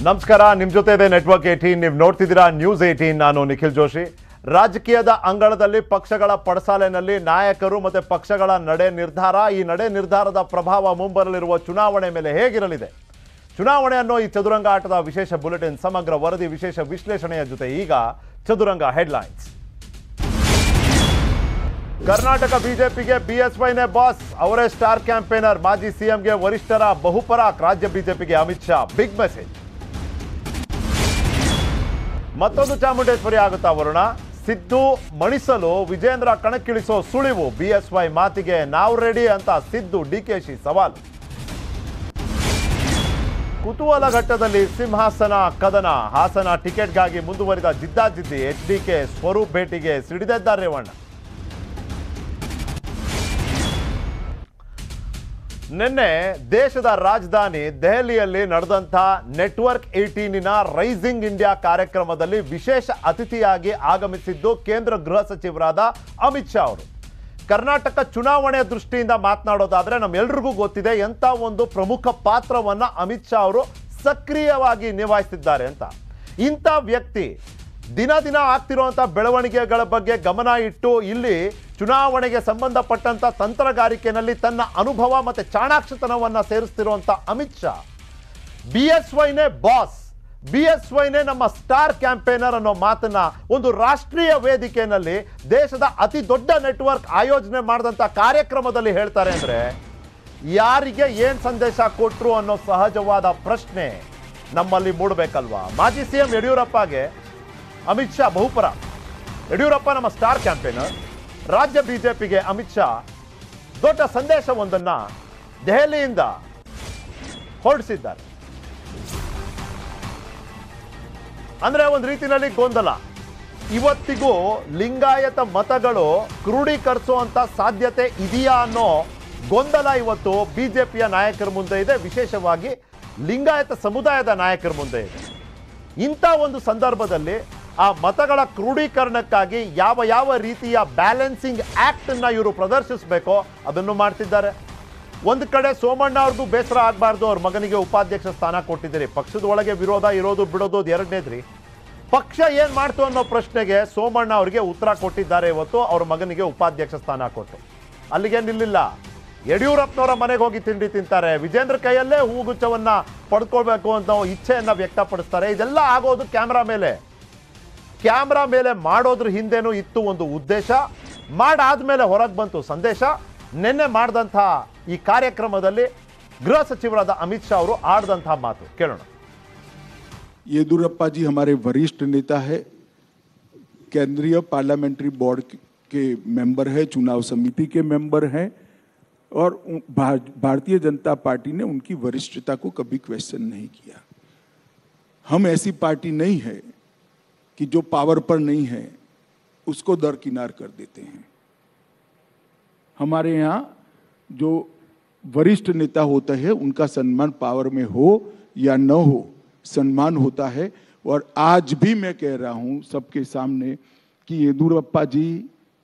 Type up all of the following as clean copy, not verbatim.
ನಮಸ್ಕಾರ, ನಿಮ್ಮ ಜೊತೆ ಇದೆ ನೆಟ್ವರ್ಕ್ 18. ನೀವು ನೋಡ್ತಿದ್ದೀರಾ ನ್ಯೂಸ್ 18. ನಾನು ನಿಖಿಲ್ ಜೋಶಿ. ರಾಜಕೀಯದ ಅಂಗಳದಲ್ಲಿ ಪಕ್ಷಗಳ ಪಡಸಾಲೆನಲ್ಲಿ ನಾಯಕರು ಮತ್ತು ಪಕ್ಷಗಳ ನಡೆ ನಿರ್ಧಾರ, ಈ ನಡೆ ನಿರ್ಧಾರದ ಪ್ರಭಾವ ಮುಂಬರಲಿರುವ ಚುನಾವಣೆ ಮೇಲೆ ಹೇಗಿರಲಿದೆ? ಚುನಾವಣೆ ಅನ್ನೋ ಈ ಚದುರಂಗ ಆಟದ ವಿಶೇಷ ಬುಲೆಟಿನ್, ಸಮಗ್ರ ವರದಿ, ವಿಶೇಷ ವಿಶ್ಲೇಷಣೆಯ ಜೊತೆ ಈಗ ಚದುರಂಗ ಹೆಡ್ಲೈನ್ಸ್. ಕರ್ನಾಟಕ ಬಿಜೆಪಿಗೆ ಬಿಎಸ್ವೈನೇ ಬಾಸ್, ಅವರೇ ಸ್ಟಾರ್ ಕ್ಯಾಂಪೇನರ್. ಮಾಜಿ ಸಿಎಂಗೆ ವರಿಷ್ಠರ ಬಹುಪರಾಕ್, ರಾಜ್ಯ ಬಿಜೆಪಿಗೆ ಅಮಿತ್ ಶಾ ಬಿಗ್ ಮೆಸೇಜ್. ಮತ್ತೊಂದು ಚಾಮುಂಡೇಶ್ವರಿ ಆಗುತ್ತಾ ವರುಣ? ಸಿದ್ದು ಮಣಿಸಲು ವಿಜೇಂದ್ರ ಕಣಕ್ಕಿಳಿಸೋ ಸುಳಿವು. ಬಿಎಸ್ವೈ ಮಾತಿಗೆ ನಾವು ರೆಡಿ ಅಂತ ಸಿದ್ದು ಡಿಕೆಶಿ ಸವಾಲು. ಕುತೂಹಲ ಘಟ್ಟದಲ್ಲಿ ಸಿಂಹಾಸನ ಕದನ, ಹಾಸನ ಟಿಕೆಟ್ಗಾಗಿ ಮುಂದುವರಿದ ಜಿದ್ದಾಜಿದ್ದಿ. ಎಚ್ಡಿಕೆ ಸ್ವರೂಪ್ ಭೇಟಿಗೆ ಸಿಡಿದೆದ್ದ ರೇವಣ್ಣ. ನಿನ್ನೆ ದೇಶದ ರಾಜಧಾನಿ ದೆಹಲಿಯಲ್ಲಿ ನಡೆದಂಥ ನೆಟ್ವರ್ಕ್ 18ನ ರೈಸಿಂಗ್ ಇಂಡಿಯಾ ಕಾರ್ಯಕ್ರಮದಲ್ಲಿ ವಿಶೇಷ ಅತಿಥಿಯಾಗಿ ಆಗಮಿಸಿದ್ದು ಕೇಂದ್ರ ಗೃಹ ಸಚಿವರಾದ ಅಮಿತ್ ಶಾ ಅವರು. ಕರ್ನಾಟಕ ಚುನಾವಣೆ ದೃಷ್ಟಿಯಿಂದ ಮಾತನಾಡೋದಾದ್ರೆ ನಮ್ಮೆಲ್ರಿಗೂ ಗೊತ್ತಿದೆ ಎಂಥ ಒಂದು ಪ್ರಮುಖ ಪಾತ್ರವನ್ನು ಅಮಿತ್ ಶಾ ಅವರು ಸಕ್ರಿಯವಾಗಿ ನಿಭಾಯಿಸಿದ್ದಾರೆ ಅಂತ. ಇಂಥ ವ್ಯಕ್ತಿ ದಿನ ದಿನ ಆಗ್ತಿರುವಂಥ ಬೆಳವಣಿಗೆಗಳ ಬಗ್ಗೆ ಗಮನ ಇಟ್ಟು ಇಲ್ಲಿ ಚುನಾವಣೆಗೆ ಸಂಬಂಧಪಟ್ಟಂಥ ತಂತ್ರಗಾರಿಕೆಯಲ್ಲಿ ತನ್ನ ಅನುಭವ ಮತ್ತು ಚಾಣಾಕ್ಷತನವನ್ನು ಸೇರಿಸ್ತಿರುವಂಥ ಅಮಿತ್ ಶಾ ಬಿಎಸ್ವೈನೇ ಬಾಸ್, ಬಿಎಸ್ವೈನೇ ನಮ್ಮ ಸ್ಟಾರ್ ಕ್ಯಾಂಪೇನರ್ ಅನ್ನೋ ಮಾತನ್ನ ಒಂದು ರಾಷ್ಟ್ರೀಯ ವೇದಿಕೆಯಲ್ಲಿ ದೇಶದ ಅತಿ ದೊಡ್ಡ ನೆಟ್ವರ್ಕ್ ಆಯೋಜನೆ ಮಾಡಿದಂಥ ಕಾರ್ಯಕ್ರಮದಲ್ಲಿ ಹೇಳ್ತಾರೆ ಅಂದರೆ ಯಾರಿಗೆ ಏನು ಸಂದೇಶ ಕೊಟ್ಟರು ಅನ್ನೋ ಸಹಜವಾದ ಪ್ರಶ್ನೆ ನಮ್ಮಲ್ಲಿ ಮೂಡಬೇಕಲ್ವಾ? ಮಾಜಿ ಸಿಎಂ ಯಡಿಯೂರಪ್ಪಗೆ ಅಮಿತ್ ಶಾ ಬಹುಪರ. ಯಡಿಯೂರಪ್ಪ ನಮ್ಮ ಸ್ಟಾರ್ ಕ್ಯಾಂಪೇನರ್, ರಾಜ್ಯ ಬಿಜೆಪಿಗೆ ಅಮಿತ್ ಶಾ ದೊಡ್ಡ ಸಂದೇಶವೊಂದನ್ನು ದೆಹಲಿಯಿಂದ ಹೊರಡಿಸಿದ್ದಾರೆ. ಅಂದ್ರೆ ಒಂದು ರೀತಿಯಲ್ಲಿ ಗೊಂದಲ. ಇವತ್ತಿಗೂ ಲಿಂಗಾಯತ ಮತಗಳು ಕ್ರೋಢೀಕರಿಸುವಂತ ಸಾಧ್ಯತೆ ಇದೆಯಾ ಅನ್ನೋ ಗೊಂದಲ ಇವತ್ತು ಬಿಜೆಪಿಯ ನಾಯಕರ ಮುಂದೆ ಇದೆ, ವಿಶೇಷವಾಗಿ ಲಿಂಗಾಯತ ಸಮುದಾಯದ ನಾಯಕರ ಮುಂದೆ ಇದೆ. ಇಂಥ ಒಂದು ಸಂದರ್ಭದಲ್ಲಿ ಆ ಮತಗಳ ಕ್ರೋಢೀಕರಣಕ್ಕಾಗಿ ಯಾವ ಯಾವ ರೀತಿಯ ಬ್ಯಾಲೆನ್ಸಿಂಗ್ ಆಕ್ಟ್ ಅನ್ನ ಇವರು ಪ್ರದರ್ಶಿಸಬೇಕೋ ಅದನ್ನು ಮಾಡ್ತಿದ್ದಾರೆ. ಒಂದು ಕಡೆ ಸೋಮಣ್ಣ ಅವ್ರಿಗೂ ಬೇಸರ ಆಗಬಾರ್ದು, ಅವ್ರ ಮಗನಿಗೆ ಉಪಾಧ್ಯಕ್ಷ ಸ್ಥಾನ ಕೊಟ್ಟಿದ್ದೀರಿ. ಪಕ್ಷದ ಒಳಗೆ ವಿರೋಧ ಇರೋದು ಬಿಡೋದು ಎರಡನೇದ್ರಿ. ಪಕ್ಷ ಏನ್ ಮಾಡ್ತು ಅನ್ನೋ ಪ್ರಶ್ನೆಗೆ ಸೋಮಣ್ಣ ಅವರಿಗೆ ಉತ್ತರ ಕೊಟ್ಟಿದ್ದಾರೆ ಇವತ್ತು, ಅವ್ರ ಮಗನಿಗೆ ಉಪಾಧ್ಯಕ್ಷ ಸ್ಥಾನ ಕೊಟ್ಟು. ಅಲ್ಲಿಗೆ ನಿಲ್ಲಿಲ್ಲ, ಯಡಿಯೂರಪ್ಪನವರ ಮನೆಗೆ ಹೋಗಿ ತಿಂಡಿ ತಿಂತಾರೆ, ವಿಜೇಂದ್ರ ಕೈಯಲ್ಲೇ ಹೂಗುಚ್ಛವನ್ನ ಪಡ್ಕೊಳ್ಬೇಕು ಅಂತ ಇಚ್ಛೆಯನ್ನ ವ್ಯಕ್ತಪಡಿಸ್ತಾರೆ. ಇದೆಲ್ಲ ಆಗೋದು ಕ್ಯಾಮ್ರಾ ಮೇಲೆ ಮಾಡೋದ್ರ ಹಿಂದೆನೂ ಇತ್ತು ಒಂದು ಉದ್ದೇಶ. ಮಾಡಾದ್ಮೇಲೆ ಹೊರಗೆ ಬಂತು ಸಂದೇಶ. ನಿನ್ನೆ ಮಾಡಿದಂಥ ಈ ಕಾರ್ಯಕ್ರಮದಲ್ಲಿ ಗೃಹ ಸಚಿವರಾದ ಅಮಿತ್ ಶಾ ಅವರು ಆಡಿದಂತಹ ಮಾತು ಕೇಳೋಣ. येदियुरप्पा जी हमारे वरिष्ठ नेता है, केंद्रीय पार्लियामेंट्री बोर्ड के मेंबर है, चुनाव समिति के मेंबर हैं और भारतीय जनता पार्टी ने उनकी वरिष्ठता को कभी क्वेश्चन नहीं किया. हम ऐसी पार्टी नहीं है कि जो पावर पर नहीं है उसको दरकिनार कर देते हैं. हमारे यहाँ जो वरिष्ठ नेता होते हैं उनका सम्मान पावर में हो या न हो, सम्मान होता है. और आज भी मैं कह रहा हूं सबके सामने कि येदियुरप्पा जी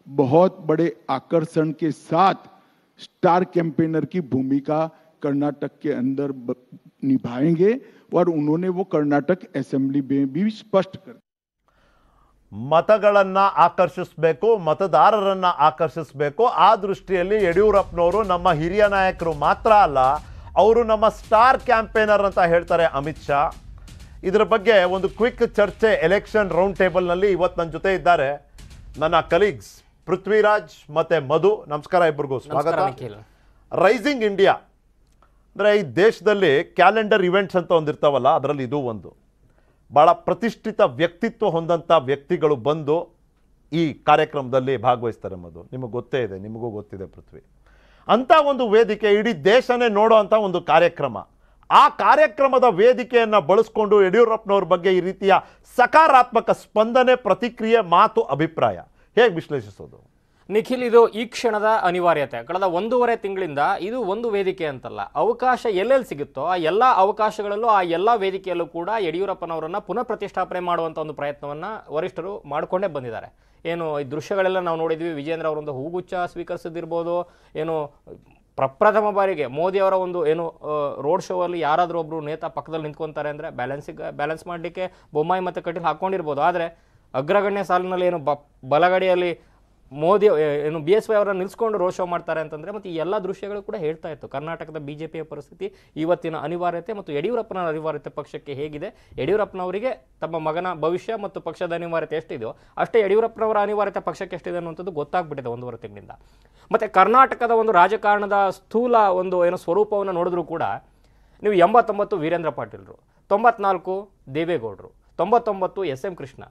बहुत बड़े आकर्षण के साथ स्टार कैंपेनर की भूमिका कर्नाटक के अंदर निभाएंगे और उन्होंने वो कर्नाटक असेंबली में भी स्पष्ट कर. ಮತಗಳನ್ನ ಆಕರ್ಷಿಸಬೇಕು, ಮತದಾರರನ್ನ ಆಕರ್ಷಿಸಬೇಕು. ಆ ದೃಷ್ಟಿಯಲ್ಲಿ ಯಡಿಯೂರಪ್ಪನವರು ನಮ್ಮ ಹಿರಿಯ ನಾಯಕರು ಮಾತ್ರ ಅಲ್ಲ, ಅವರು ನಮ್ಮ ಸ್ಟಾರ್ ಕ್ಯಾಂಪೇನರ್ ಅಂತ ಹೇಳ್ತಾರೆ ಅಮಿತ್ ಶಾ. ಇದರ ಬಗ್ಗೆ ಒಂದು ಕ್ವಿಕ್ ಚರ್ಚೆ ಎಲೆಕ್ಷನ್ ರೌಂಡ್ ಟೇಬಲ್ನಲ್ಲಿ ಇವತ್ತು ನನ್ನ ಜೊತೆ ಇದ್ದಾರೆ ನನ್ನ ಕಲೀಗ್ಸ್ ಪೃಥ್ವಿರಾಜ್ ಮತ್ತೆ ಮಧು. ನಮಸ್ಕಾರ ಇಬ್ಬರಿಗೂ, ಸ್ವಾಗತ. ರೈಸಿಂಗ್ ಇಂಡಿಯಾ ಅಂದರೆ ಈ ದೇಶದಲ್ಲಿ ಕ್ಯಾಲೆಂಡರ್ ಇವೆಂಟ್ಸ್ ಅಂತ ಒಂದಿರ್ತಾವಲ್ಲ, ಅದರಲ್ಲಿ ಇದು ಒಂದು. ಭಾಳ ಪ್ರತಿಷ್ಠಿತ ವ್ಯಕ್ತಿತ್ವ ಹೊಂದಂಥ ವ್ಯಕ್ತಿಗಳು ಬಂದು ಈ ಕಾರ್ಯಕ್ರಮದಲ್ಲಿ ಭಾಗವಹಿಸ್ತಾರೆ. ಮಧು, ನಿಮಗೆ ಗೊತ್ತೇ ಇದೆ, ನಿಮಗೂ ಗೊತ್ತಿದೆ ಪೃಥ್ವಿ. ಅಂಥ ಒಂದು ವೇದಿಕೆ, ಇಡೀ ದೇಶನೇ ನೋಡೋ ಅಂಥ ಒಂದು ಕಾರ್ಯಕ್ರಮ. ಆ ಕಾರ್ಯಕ್ರಮದ ವೇದಿಕೆಯನ್ನು ಬಳಸ್ಕೊಂಡು ಯಡಿಯೂರಪ್ಪನವ್ರ ಬಗ್ಗೆ ಈ ರೀತಿಯ ಸಕಾರಾತ್ಮಕ ಸ್ಪಂದನೆ, ಪ್ರತಿಕ್ರಿಯೆ, ಮಾತು, ಅಭಿಪ್ರಾಯ ಹೇಗೆ ವಿಶ್ಲೇಷಿಸೋದು? ನಿಖಿಲ್, ಇದು ಈ ಕ್ಷಣದ ಅನಿವಾರ್ಯತೆ. ಕಳೆದ 1.5 ತಿಂಗಳಿಂದ ಇದು ಒಂದು ವೇದಿಕೆ ಅಂತಲ್ಲ, ಅವಕಾಶ ಎಲ್ಲೆಲ್ಲಿ ಸಿಗುತ್ತೋ ಆ ಎಲ್ಲ ಅವಕಾಶಗಳಲ್ಲೂ ಆ ಎಲ್ಲ ವೇದಿಕೆಯಲ್ಲೂ ಕೂಡ ಯಡಿಯೂರಪ್ಪನವರನ್ನ ಪುನಃ ಪ್ರತಿಷ್ಠಾಪನೆ ಮಾಡುವಂಥ ಒಂದು ಪ್ರಯತ್ನವನ್ನ ವರಿಷ್ಠರು ಮಾಡಿಕೊಂಡೇ ಬಂದಿದ್ದಾರೆ. ಏನು ಈ ದೃಶ್ಯಗಳೆಲ್ಲ ನಾವು ನೋಡಿದ್ವಿ, ವಿಜೇಂದ್ರ ಅವರೊಂದು ಹೂಗುಚ್ಛ ಸ್ವೀಕರಿಸಿದಿರ್ಬೋದು, ಏನು ಪ್ರಪ್ರಥಮ ಬಾರಿಗೆ ಮೋದಿಯವರ ಒಂದು ಏನು ರೋಡ್ ಶೋ ಅಲ್ಲಿ ಯಾರಾದರೂ ಒಬ್ರು ನೇತಾ ಪಕ್ಕದಲ್ಲಿ ನಿಂತ್ಕೊಂತಾರೆ ಅಂದರೆ ಬ್ಯಾಲೆನ್ಸ್ ಮಾಡಲಿಕ್ಕೆ ಬೊಮ್ಮಾಯಿ ಮತ್ತು ಕಟೀಲ್ ಹಾಕ್ಕೊಂಡಿರ್ಬೋದು. ಆದರೆ ಅಗ್ರಗಣ್ಯ ಸಾಲಿನಲ್ಲಿ ಏನು ಬಲಗಡೆಯಲ್ಲಿ ಮೋದಿ ಏನು BSY ಅವರನ್ನು ನಿಲ್ಲಿಸ್ಕೊಂಡು ರೋಡ್ ಶೋ ಮಾಡ್ತಾರೆ ಅಂತಂದರೆ ಮತ್ತು ಈ ಎಲ್ಲ ದೃಶ್ಯಗಳು ಕೂಡ ಹೇಳ್ತಾ ಇತ್ತು ಕರ್ನಾಟಕದ BJPಯ ಪರಿಸ್ಥಿತಿ, ಇವತ್ತಿನ ಅನಿವಾರ್ಯತೆ ಮತ್ತು ಯಡಿಯೂರಪ್ಪನ ಅನಿವಾರ್ಯತೆ ಪಕ್ಷಕ್ಕೆ ಹೇಗಿದೆ, ಯಡಿಯೂರಪ್ಪನವರಿಗೆ ತಮ್ಮ ಮಗನ ಭವಿಷ್ಯ ಮತ್ತು ಪಕ್ಷದ ಅನಿವಾರ್ಯತೆ ಎಷ್ಟಿದೆಯೋ ಅಷ್ಟೇ ಯಡಿಯೂರಪ್ಪನವರ ಅನಿವಾರ್ಯತೆ ಪಕ್ಷಕ್ಕೆ ಎಷ್ಟಿದೆ ಅನ್ನುವಂಥದ್ದು ಗೊತ್ತಾಗ್ಬಿಟ್ಟಿದೆ 1.5 ತಿಂಗಳಿಂದ. ಮತ್ತು ಕರ್ನಾಟಕದ ಒಂದು ರಾಜಕಾರಣದ ಸ್ಥೂಲ ಒಂದು ಏನು ಸ್ವರೂಪವನ್ನು ನೋಡಿದ್ರೂ ಕೂಡ ನೀವು 89 ವೀರೇಂದ್ರ ಪಾಟೀಲ್ರು, 94 ದೇವೇಗೌಡರು, 99 SM ಕೃಷ್ಣ,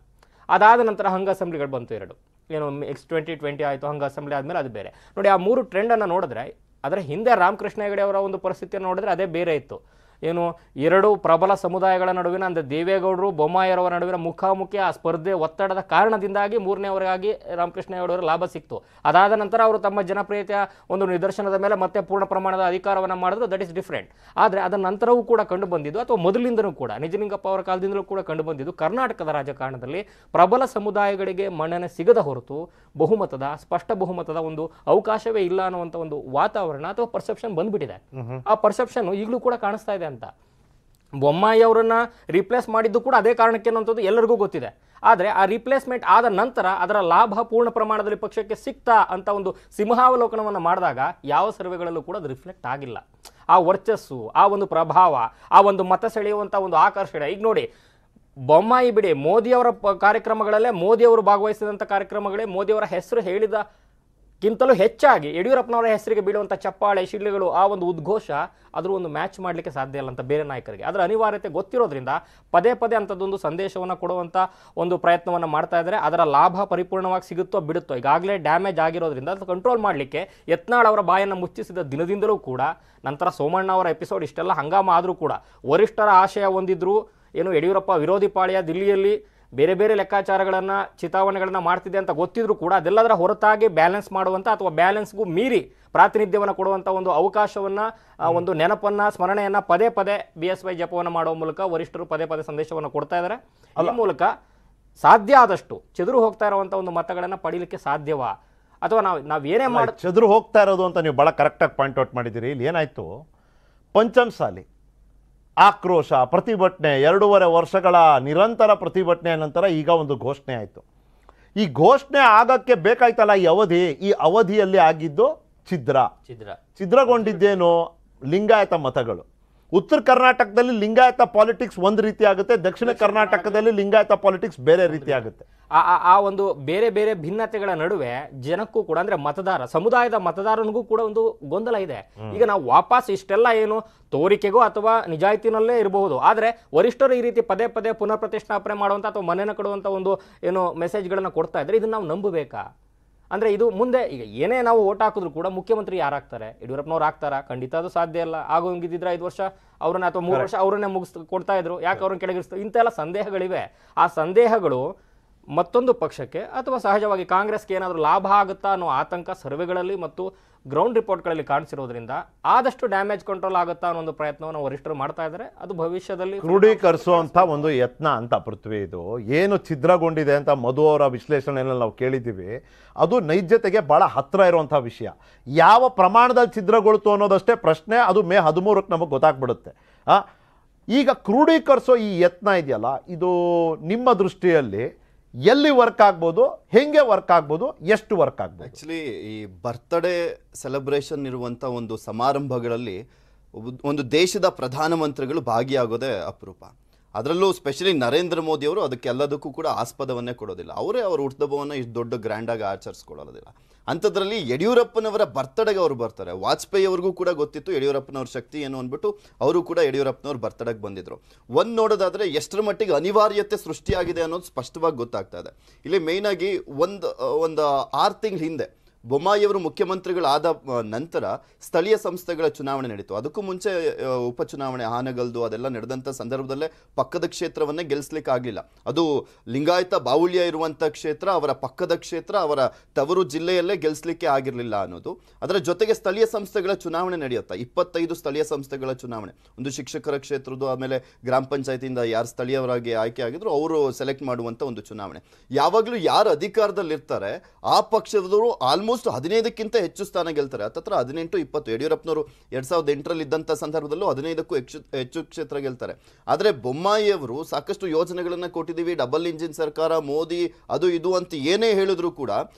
ಅದಾದ ನಂತರ ಹಂಗ ಅಸೆಂಬ್ಲಿಗಳು ಬಂತು 2, ಏನು X2020 ಆಯಿತು, ಹಂಗ ಅಸೆಂಬ್ಲಿ ಆದಮೇಲೆ ಅದು ಬೇರೆ. ನೋಡಿ, ಆ 3 ಟ್ರೆಂಡನ್ನು ನೋಡಿದ್ರೆ ಅದರ ಹಿಂದೆ ರಾಮಕೃಷ್ಣ ಹೆಗಡೆ ಅವರ ಒಂದು ಪರಿಸ್ಥಿತಿಯನ್ನು ನೋಡಿದ್ರೆ ಅದೇ ಬೇರೆ ಇತ್ತು. ಏನು 2 ಪ್ರಬಲ ಸಮುದಾಯಗಳ ನಡುವಿನ ಅಂದರೆ ದೇವೇಗೌಡರು ಬೊಮ್ಮಾಯಿಯವರ ನಡುವಿನ ಮುಖಾಮುಖಿ ಆ ಸ್ಪರ್ಧೆ ಒತ್ತಡದ ಕಾರಣದಿಂದಾಗಿ 3ನೇವರೆಗಾಗಿ ರಾಮಕೃಷ್ಣ ಹೆಗಡೆ ಅವರ ಲಾಭ ಸಿಕ್ತು. ಅದಾದ ನಂತರ ಅವರು ತಮ್ಮ ಜನಪ್ರಿಯತೆಯ ಒಂದು ನಿದರ್ಶನದ ಮೇಲೆ ಮತ್ತೆ ಪೂರ್ಣ ಪ್ರಮಾಣದ ಅಧಿಕಾರವನ್ನು ಮಾಡಿದ್ರು, ದಟ್ ಇಸ್ ಡಿಫ್ರೆಂಟ್. ಆದರೆ ಅದರ ನಂತರವೂ ಕೂಡ ಕಂಡು ಬಂದಿದ್ದು ಅಥವಾ ಮೊದಲಿಂದನೂ ಕೂಡ ನಿಜಲಿಂಗಪ್ಪ ಅವರ ಕಾಲದಿಂದಲೂ ಕೂಡ ಕಂಡು ಬಂದಿದ್ದು ಕರ್ನಾಟಕದ ರಾಜಕಾರಣದಲ್ಲಿ ಪ್ರಬಲ ಸಮುದಾಯಗಳಿಗೆ ಮನ್ನಣೆ ಸಿಗದ ಹೊರತು ಬಹುಮತದ ಸ್ಪಷ್ಟ ಬಹುಮತದ ಒಂದು ಅವಕಾಶವೇ ಇಲ್ಲ ಅನ್ನುವಂಥ ಒಂದು ವಾತಾವರಣ ಅಥವಾ ಪರ್ಸೆಪ್ಷನ್ ಬಂದ್ಬಿಟ್ಟಿದೆ. ಆ ಪರ್ಸೆಪ್ಷನ್ ಈಗಲೂ ಕೂಡ ಕಾಣಿಸ್ತಾ ಇದೆ ಅಂತ. ಬೊಮ್ಮಾಯಿ ಅವರನ್ನ ರಿಪ್ಲೇಸ್ ಮಾಡಿದ್ದು ಕೂಡ ಅದೇ ಕಾರಣಕ್ಕೆ ಅನ್ನೋಂಥದ್ದು ಎಲ್ಲರಿಗೂ ಗೊತ್ತಿದೆ. ಆದರೆ ಆ ರಿಪ್ಲೇಸ್ಮೆಂಟ್ ಆದ ನಂತರ ಅದರ ಲಾಭ ಪೂರ್ಣ ಪ್ರಮಾಣದಲ್ಲಿ ಪಕ್ಷಕ್ಕೆ ಸಿಕ್ತಾ ಅಂತ ಒಂದು ಸಿಂಹಾವಲೋಕನವನ್ನು ಮಾಡಿದಾಗ ಯಾವ ಸರ್ವೆಗಳಲ್ಲೂ ಕೂಡ ಅದು ರಿಫ್ಲೆಕ್ಟ್ ಆಗಿಲ್ಲ. ಆ ವರ್ಚಸ್ಸು, ಆ ಒಂದು ಪ್ರಭಾವ, ಆ ಒಂದು ಮತ ಸೆಳೆಯುವಂಥ ಒಂದು ಆಕರ್ಷಣೆ. ಈಗ ನೋಡಿ, ಬೊಮ್ಮಾಯಿ ಬಿಡಿ, ಮೋದಿಯವರ ಕಾರ್ಯಕ್ರಮಗಳಲ್ಲೇ ಮೋದಿಯವರು ಭಾಗವಹಿಸಿದಂಥ ಕಾರ್ಯಕ್ರಮಗಳೇ ಮೋದಿಯವರ ಹೆಸರು ಹೇಳಿದಕ್ಕಿಂತಲೂ ಹೆಚ್ಚಾಗಿ ಯಡಿಯೂರಪ್ಪನವರ ಹೆಸರಿಗೆ ಬೀಳುವಂಥ ಚಪ್ಪಾಳೆ, ಶಿಳ್ಳೆಗಳು, ಆ ಒಂದು ಉದ್ಘೋಷ ಅದ್ರ ಒಂದು ಮ್ಯಾಚ್ ಮಾಡಲಿಕ್ಕೆ ಸಾಧ್ಯ ಇಲ್ಲ ಅಂತ ಬೇರೆ ನಾಯಕರಿಗೆ. ಅದರ ಅನಿವಾರ್ಯತೆ ಗೊತ್ತಿರೋದ್ರಿಂದ ಪದೇ ಪದೇ ಅಂಥದ್ದೊಂದು ಸಂದೇಶವನ್ನು ಕೊಡುವಂಥ ಒಂದು ಪ್ರಯತ್ನವನ್ನು ಮಾಡ್ತಾ ಇದ್ದಾರೆ. ಅದರ ಲಾಭ ಪರಿಪೂರ್ಣವಾಗಿ ಸಿಗುತ್ತೋ ಬಿಡುತ್ತೋ, ಈಗಾಗಲೇ ಡ್ಯಾಮೇಜ್ ಆಗಿರೋದ್ರಿಂದ ಅದು ಕಂಟ್ರೋಲ್ ಮಾಡಲಿಕ್ಕೆ ಯತ್ನಾಳ್ ಅವರ ಬಾಯನ್ನು ಮುಚ್ಚಿಸಿದ ದಿನದಿಂದಲೂ ಕೂಡ, ನಂತರ ಸೋಮಣ್ಣ ಅವರ ಎಪಿಸೋಡ್ ಇಷ್ಟೆಲ್ಲ ಹಂಗಾಮ ಆದರೂ ಕೂಡ ವರಿಷ್ಠರ ಆಶಯ ಹೊಂದಿದ್ರು. ಏನು ಯಡಿಯೂರಪ್ಪ ವಿರೋಧಿ ಪಾಳ್ಯ ದಿಲ್ಲಿಯಲ್ಲಿ ಬೇರೆ ಬೇರೆ ಲೆಕ್ಕಾಚಾರಗಳನ್ನು ಚಿತಾವಣೆಗಳನ್ನು ಮಾಡ್ತಿದೆ ಅಂತ ಗೊತ್ತಿದ್ರು ಕೂಡ ಅದೆಲ್ಲದರ ಹೊರತಾಗಿ ಬ್ಯಾಲೆನ್ಸ್ ಮಾಡುವಂಥ ಅಥವಾ ಬ್ಯಾಲೆನ್ಸ್ಗೂ ಮೀರಿ ಪ್ರಾತಿನಿಧ್ಯವನ್ನು ಕೊಡುವಂಥ ಒಂದು ಅವಕಾಶವನ್ನು, ಒಂದು ನೆನಪನ್ನು, ಸ್ಮರಣೆಯನ್ನು ಪದೇ ಪದೇ BSY ಜಪವನ್ನು ಮಾಡುವ ಮೂಲಕ ವರಿಷ್ಠರು ಪದೇ ಪದೇ ಸಂದೇಶವನ್ನು ಕೊಡ್ತಾ ಇದ್ದಾರೆ. ಈ ಮೂಲಕ ಸಾಧ್ಯ ಆದಷ್ಟು ಚೆದುರು ಹೋಗ್ತಾ ಇರುವಂಥ ಒಂದು ಮತಗಳನ್ನು ಪಡೀಲಿಕ್ಕೆ ಸಾಧ್ಯವಾ, ಅಥವಾ ನಾವೇನೇ ಮಾಡಿ ಚೆದುರು ಹೋಗ್ತಾ ಇರೋದು ಅಂತ ನೀವು ಭಾಳ ಕರೆಕ್ಟಾಗಿ ಪಾಯಿಂಟ್ ಔಟ್ ಮಾಡಿದ್ದೀರಿ. ಇಲ್ಲಿ ಏನಾಯಿತು, ಪಂಚಮಸಾಲಿ ಆಕ್ರೋಶ, ಪ್ರತಿಭಟನೆ, 2.5 ವರ್ಷಗಳ ನಿರಂತರ ಪ್ರತಿಭಟನೆಯ ನಂತರ ಈಗ ಒಂದು ಘೋಷಣೆ ಆಯಿತು. ಈ ಘೋಷಣೆ ಆಗಕ್ಕೆ ಬೇಕಾಯ್ತಲ್ಲ ಈ ಅವಧಿಯಲ್ಲಿ ಆಗಿದ್ದು ಛಿದ್ರಗೊಂಡಿದ್ದೇನೋ ಲಿಂಗಾಯತ ಮತಗಳು. ಉತ್ತರ ಕರ್ನಾಟಕದಲ್ಲಿ ಲಿಂಗಾಯತ ಪಾಲಿಟಿಕ್ಸ್ ಒಂದು ರೀತಿ ಆಗುತ್ತೆ, ದಕ್ಷಿಣ ಕರ್ನಾಟಕದಲ್ಲಿ ಲಿಂಗಾಯತ ಪಾಲಿಟಿಕ್ಸ್ ಬೇರೆ ರೀತಿ ಆಗುತ್ತೆ. ಆ ಒಂದು ಬೇರೆ ಬೇರೆ ಭಿನ್ನತೆಗಳ ನಡುವೆ ಜನಕ್ಕೂ ಕೂಡ ಅಂದ್ರೆ ಸಮುದಾಯದ ಮತದಾರನಿಗೂ ಕೂಡ ಒಂದು ಗೊಂದಲ ಇದೆ. ಈಗ ನಾವು ವಾಪಸ್ ಇಷ್ಟೆಲ್ಲ ಏನು ತೋರಿಕೆಗೋ ಅಥವಾ ನಿಜಾಯಿತಿನಲ್ಲೇ ಇರಬಹುದು, ಆದರೆ ವರಿಷ್ಠರು ಈ ರೀತಿ ಪದೇ ಪದೇ ಪುನರ್ ಪ್ರತಿಷ್ಠಾಪನೆ ಮಾಡುವಂಥ ಅಥವಾ ಮನೆಯನ್ನು ಕೊಡುವಂಥ ಒಂದು ಏನು ಮೆಸೇಜ್ಗಳನ್ನು ಕೊಡ್ತಾ ಇದ್ರೆ ಇದನ್ನ ನಾವು ನಂಬಬೇಕಾ? ಅಂದರೆ ಇದು ಮುಂದೆ ಈಗ ಏನೇ ನಾವು ಓಟ್ ಹಾಕಿದ್ರು ಕೂಡ ಮುಖ್ಯಮಂತ್ರಿ ಯಾರಾಗ್ತಾರೆ? ಯಡಿಯೂರಪ್ಪನವ್ರು ಆಗ್ತಾರಾ? ಖಂಡಿತ ಅದು ಸಾಧ್ಯ ಇಲ್ಲ. ಆಗೋಂಗಿದ್ದಿದ್ರೆ 5 ವರ್ಷ ಅವ್ರನ್ನ ಅಥವಾ 3 ವರ್ಷ ಅವರನ್ನೇ ಕೊಡ್ತಾ ಇದ್ರು, ಯಾಕೆ ಅವ್ರನ್ನ ಕೆಳಗಿರಿಸ್ತಾರೆ? ಇಂಥೆಲ್ಲ ಸಂದೇಹಗಳಿವೆ. ಆ ಸಂದೇಹಗಳು ಮತ್ತೊಂದು ಪಕ್ಷಕ್ಕೆ ಅಥವಾ ಸಹಜವಾಗಿ ಕಾಂಗ್ರೆಸ್ಗೆ ಏನಾದರೂ ಲಾಭ ಆಗುತ್ತಾ ಅನ್ನೋ ಆತಂಕ ಸರ್ವೆಗಳಲ್ಲಿ ಮತ್ತು ಗ್ರೌಂಡ್ ರಿಪೋರ್ಟ್ಗಳಲ್ಲಿ ಕಾಣಿಸಿರೋದ್ರಿಂದ ಆದಷ್ಟು ಡ್ಯಾಮೇಜ್ ಕಂಟ್ರೋಲ್ ಆಗುತ್ತಾ ಅನ್ನೋ ಒಂದು ಪ್ರಯತ್ನವನ್ನು ವರಿಷ್ಠರು ಮಾಡ್ತಾ ಇದ್ದಾರೆ. ಅದು ಭವಿಷ್ಯದಲ್ಲಿ ಕ್ರೋಢೀಕರಿಸುವಂಥ ಒಂದು ಯತ್ನ ಅಂತ ಪೃಥ್ವಿ. ಇದು ಏನು ಛಿದ್ರಗೊಂಡಿದೆ ಅಂತ ಮಧು ಅವರ ವಿಶ್ಲೇಷಣೆಯಲ್ಲಿ ನಾವು ಕೇಳಿದ್ದೀವಿ, ಅದು ನೈಜತೆಗೆ ಭಾಳ ಹತ್ತಿರ ಇರುವಂಥ ವಿಷಯ. ಯಾವ ಪ್ರಮಾಣದಲ್ಲಿ ಛಿದ್ರಗೊಳ್ತು ಅನ್ನೋದಷ್ಟೇ ಪ್ರಶ್ನೆ, ಅದು ಮೇ 13ಕ್ಕೆ ನಮಗೆ ಗೊತ್ತಾಗ್ಬಿಡುತ್ತೆ. ಈಗ ಕ್ರೋಢೀಕರಿಸೋ ಈ ಯತ್ನ ಇದೆಯಲ್ಲ, ಇದು ನಿಮ್ಮ ದೃಷ್ಟಿಯಲ್ಲಿ ಎಲ್ಲಿ ವರ್ಕ್ ಆಗ್ಬೋದು, ಹೆಂಗೆ ವರ್ಕ್ ಆಗ್ಬೋದು, ಎಷ್ಟು ವರ್ಕ್ ಆಗ್ಬೋದು? ಆ್ಯಕ್ಚುಲಿ ಈ ಬರ್ತ್ಡೇ ಸೆಲೆಬ್ರೇಷನ್ ಇರುವಂಥ ಒಂದು ಸಮಾರಂಭಗಳಲ್ಲಿ ಒಂದು ದೇಶದ ಪ್ರಧಾನಮಂತ್ರಿಗಳು ಭಾಗಿಯಾಗೋದೇ ಅಪರೂಪ. ಅದರಲ್ಲೂ ಸ್ಪೆಷಲಿ ನರೇಂದ್ರ ಮೋದಿ ಅವರು ಅದಕ್ಕೆಲ್ಲದಕ್ಕೂ ಕೂಡ ಆಸ್ಪದವನ್ನೇ ಕೊಡೋದಿಲ್ಲ. ಅವರೇ ಅವ್ರ ಹುಟ್ಟುಹಬ್ಬವನ್ನು ಇಷ್ಟು ದೊಡ್ಡ ಗ್ರ್ಯಾಂಡಾಗಿ ಆಚರಿಸ್ಕೊಳ್ಳೋದಿಲ್ಲ. ಅಂಥದ್ರಲ್ಲಿ ಯಡಿಯೂರಪ್ಪನವರ ಬರ್ತಡೆಗೆ ಅವರು ಬರ್ತಾರೆ. ವಾಜಪೇಯಿ ಅವ್ರಿಗೂ ಕೂಡ ಗೊತ್ತಿತ್ತು ಯಡಿಯೂರಪ್ಪನವ್ರ ಶಕ್ತಿ ಏನು ಅಂದ್ಬಿಟ್ಟು ಅವರು ಕೂಡ ಯಡಿಯೂರಪ್ಪನವ್ರ ಬರ್ತಡೆಗೆ ಬಂದಿದ್ರು. ಒಂದು ನೋಡೋದಾದರೆ ಎಷ್ಟರ ಮಟ್ಟಿಗೆ ಅನಿವಾರ್ಯತೆ ಸೃಷ್ಟಿಯಾಗಿದೆ ಅನ್ನೋದು ಸ್ಪಷ್ಟವಾಗಿ ಗೊತ್ತಾಗ್ತಾ ಇದೆ. ಇಲ್ಲಿ ಮೇಯ್ನಾಗಿ ಒಂದು 6 ತಿಂಗಳ ಹಿಂದೆ ಬೊಮ್ಮಾಯಿಯವರು ಮುಖ್ಯಮಂತ್ರಿಗಳಾದ ನಂತರ ಸ್ಥಳೀಯ ಸಂಸ್ಥೆಗಳ ಚುನಾವಣೆ ನಡೀತು. ಅದಕ್ಕೂ ಮುಂಚೆ ಉಪಚುನಾವಣೆ ಹಾನಗಲ್ದು ಅದೆಲ್ಲ ನಡೆದಂಥ ಸಂದರ್ಭದಲ್ಲೇ ಪಕ್ಕದ ಕ್ಷೇತ್ರವನ್ನೇ ಗೆಲ್ಲಿಸ್ಲಿಕ್ಕೆ ಆಗಲಿಲ್ಲ. ಅದು ಲಿಂಗಾಯತ ಬಾಹುಳ್ಯ ಇರುವಂಥ ಕ್ಷೇತ್ರ, ಅವರ ಪಕ್ಕದ ಕ್ಷೇತ್ರ, ಅವರ ತವರು ಜಿಲ್ಲೆಯಲ್ಲೇ ಗೆಲ್ಲಿಸ್ಲಿಕ್ಕೆ ಆಗಿರಲಿಲ್ಲ ಅನ್ನೋದು. ಅದರ ಜೊತೆಗೆ ಸ್ಥಳೀಯ ಸಂಸ್ಥೆಗಳ ಚುನಾವಣೆ ನಡೆಯುತ್ತಾ 25 ಸ್ಥಳೀಯ ಸಂಸ್ಥೆಗಳ ಚುನಾವಣೆ, ಒಂದು ಶಿಕ್ಷಕರ ಕ್ಷೇತ್ರದ್ದು, ಆಮೇಲೆ ಗ್ರಾಮ ಪಂಚಾಯತಿಯಿಂದ ಯಾರು ಸ್ಥಳೀಯರಾಗಿ ಆಯ್ಕೆ ಆಗಿದ್ರು ಅವರು ಸೆಲೆಕ್ಟ್ ಮಾಡುವಂಥ ಒಂದು ಚುನಾವಣೆ. ಯಾವಾಗಲೂ ಯಾರು ಅಧಿಕಾರದಲ್ಲಿರ್ತಾರೆ ಆ ಪಕ್ಷದವರು ಆಲ್ಮೋಸ್ಟ್ ಆಲ್ಮೋಸ್ಟ್ 15ಕ್ಕಿಂತ ಹೆಚ್ಚು ಸ್ಥಾನ ಗೆಲ್ತಾರೆ. ಹತ್ತತ್ರ 18-20. ಯಡಿಯೂರಪ್ಪನವರು 2008ರಲ್ಲಿ ಇದ್ದಂಥ ಸಂದರ್ಭದಲ್ಲೂ 15ಕ್ಕೂ ಹೆಚ್ಚು ಕ್ಷೇತ್ರ ಗೆಲ್ತಾರೆ. ಆದರೆ ಬೊಮ್ಮಾಯಿ ಅವರು ಸಾಕಷ್ಟು ಯೋಜನೆಗಳನ್ನ ಕೊಟ್ಟಿದ್ದೀವಿ, ಡಬಲ್ ಇಂಜಿನ್ ಸರ್ಕಾರ, ಮೋದಿ ಅದು ಇದು ಅಂತ ಏನೇ ಹೇಳಿದ್ರು ಕೂಡ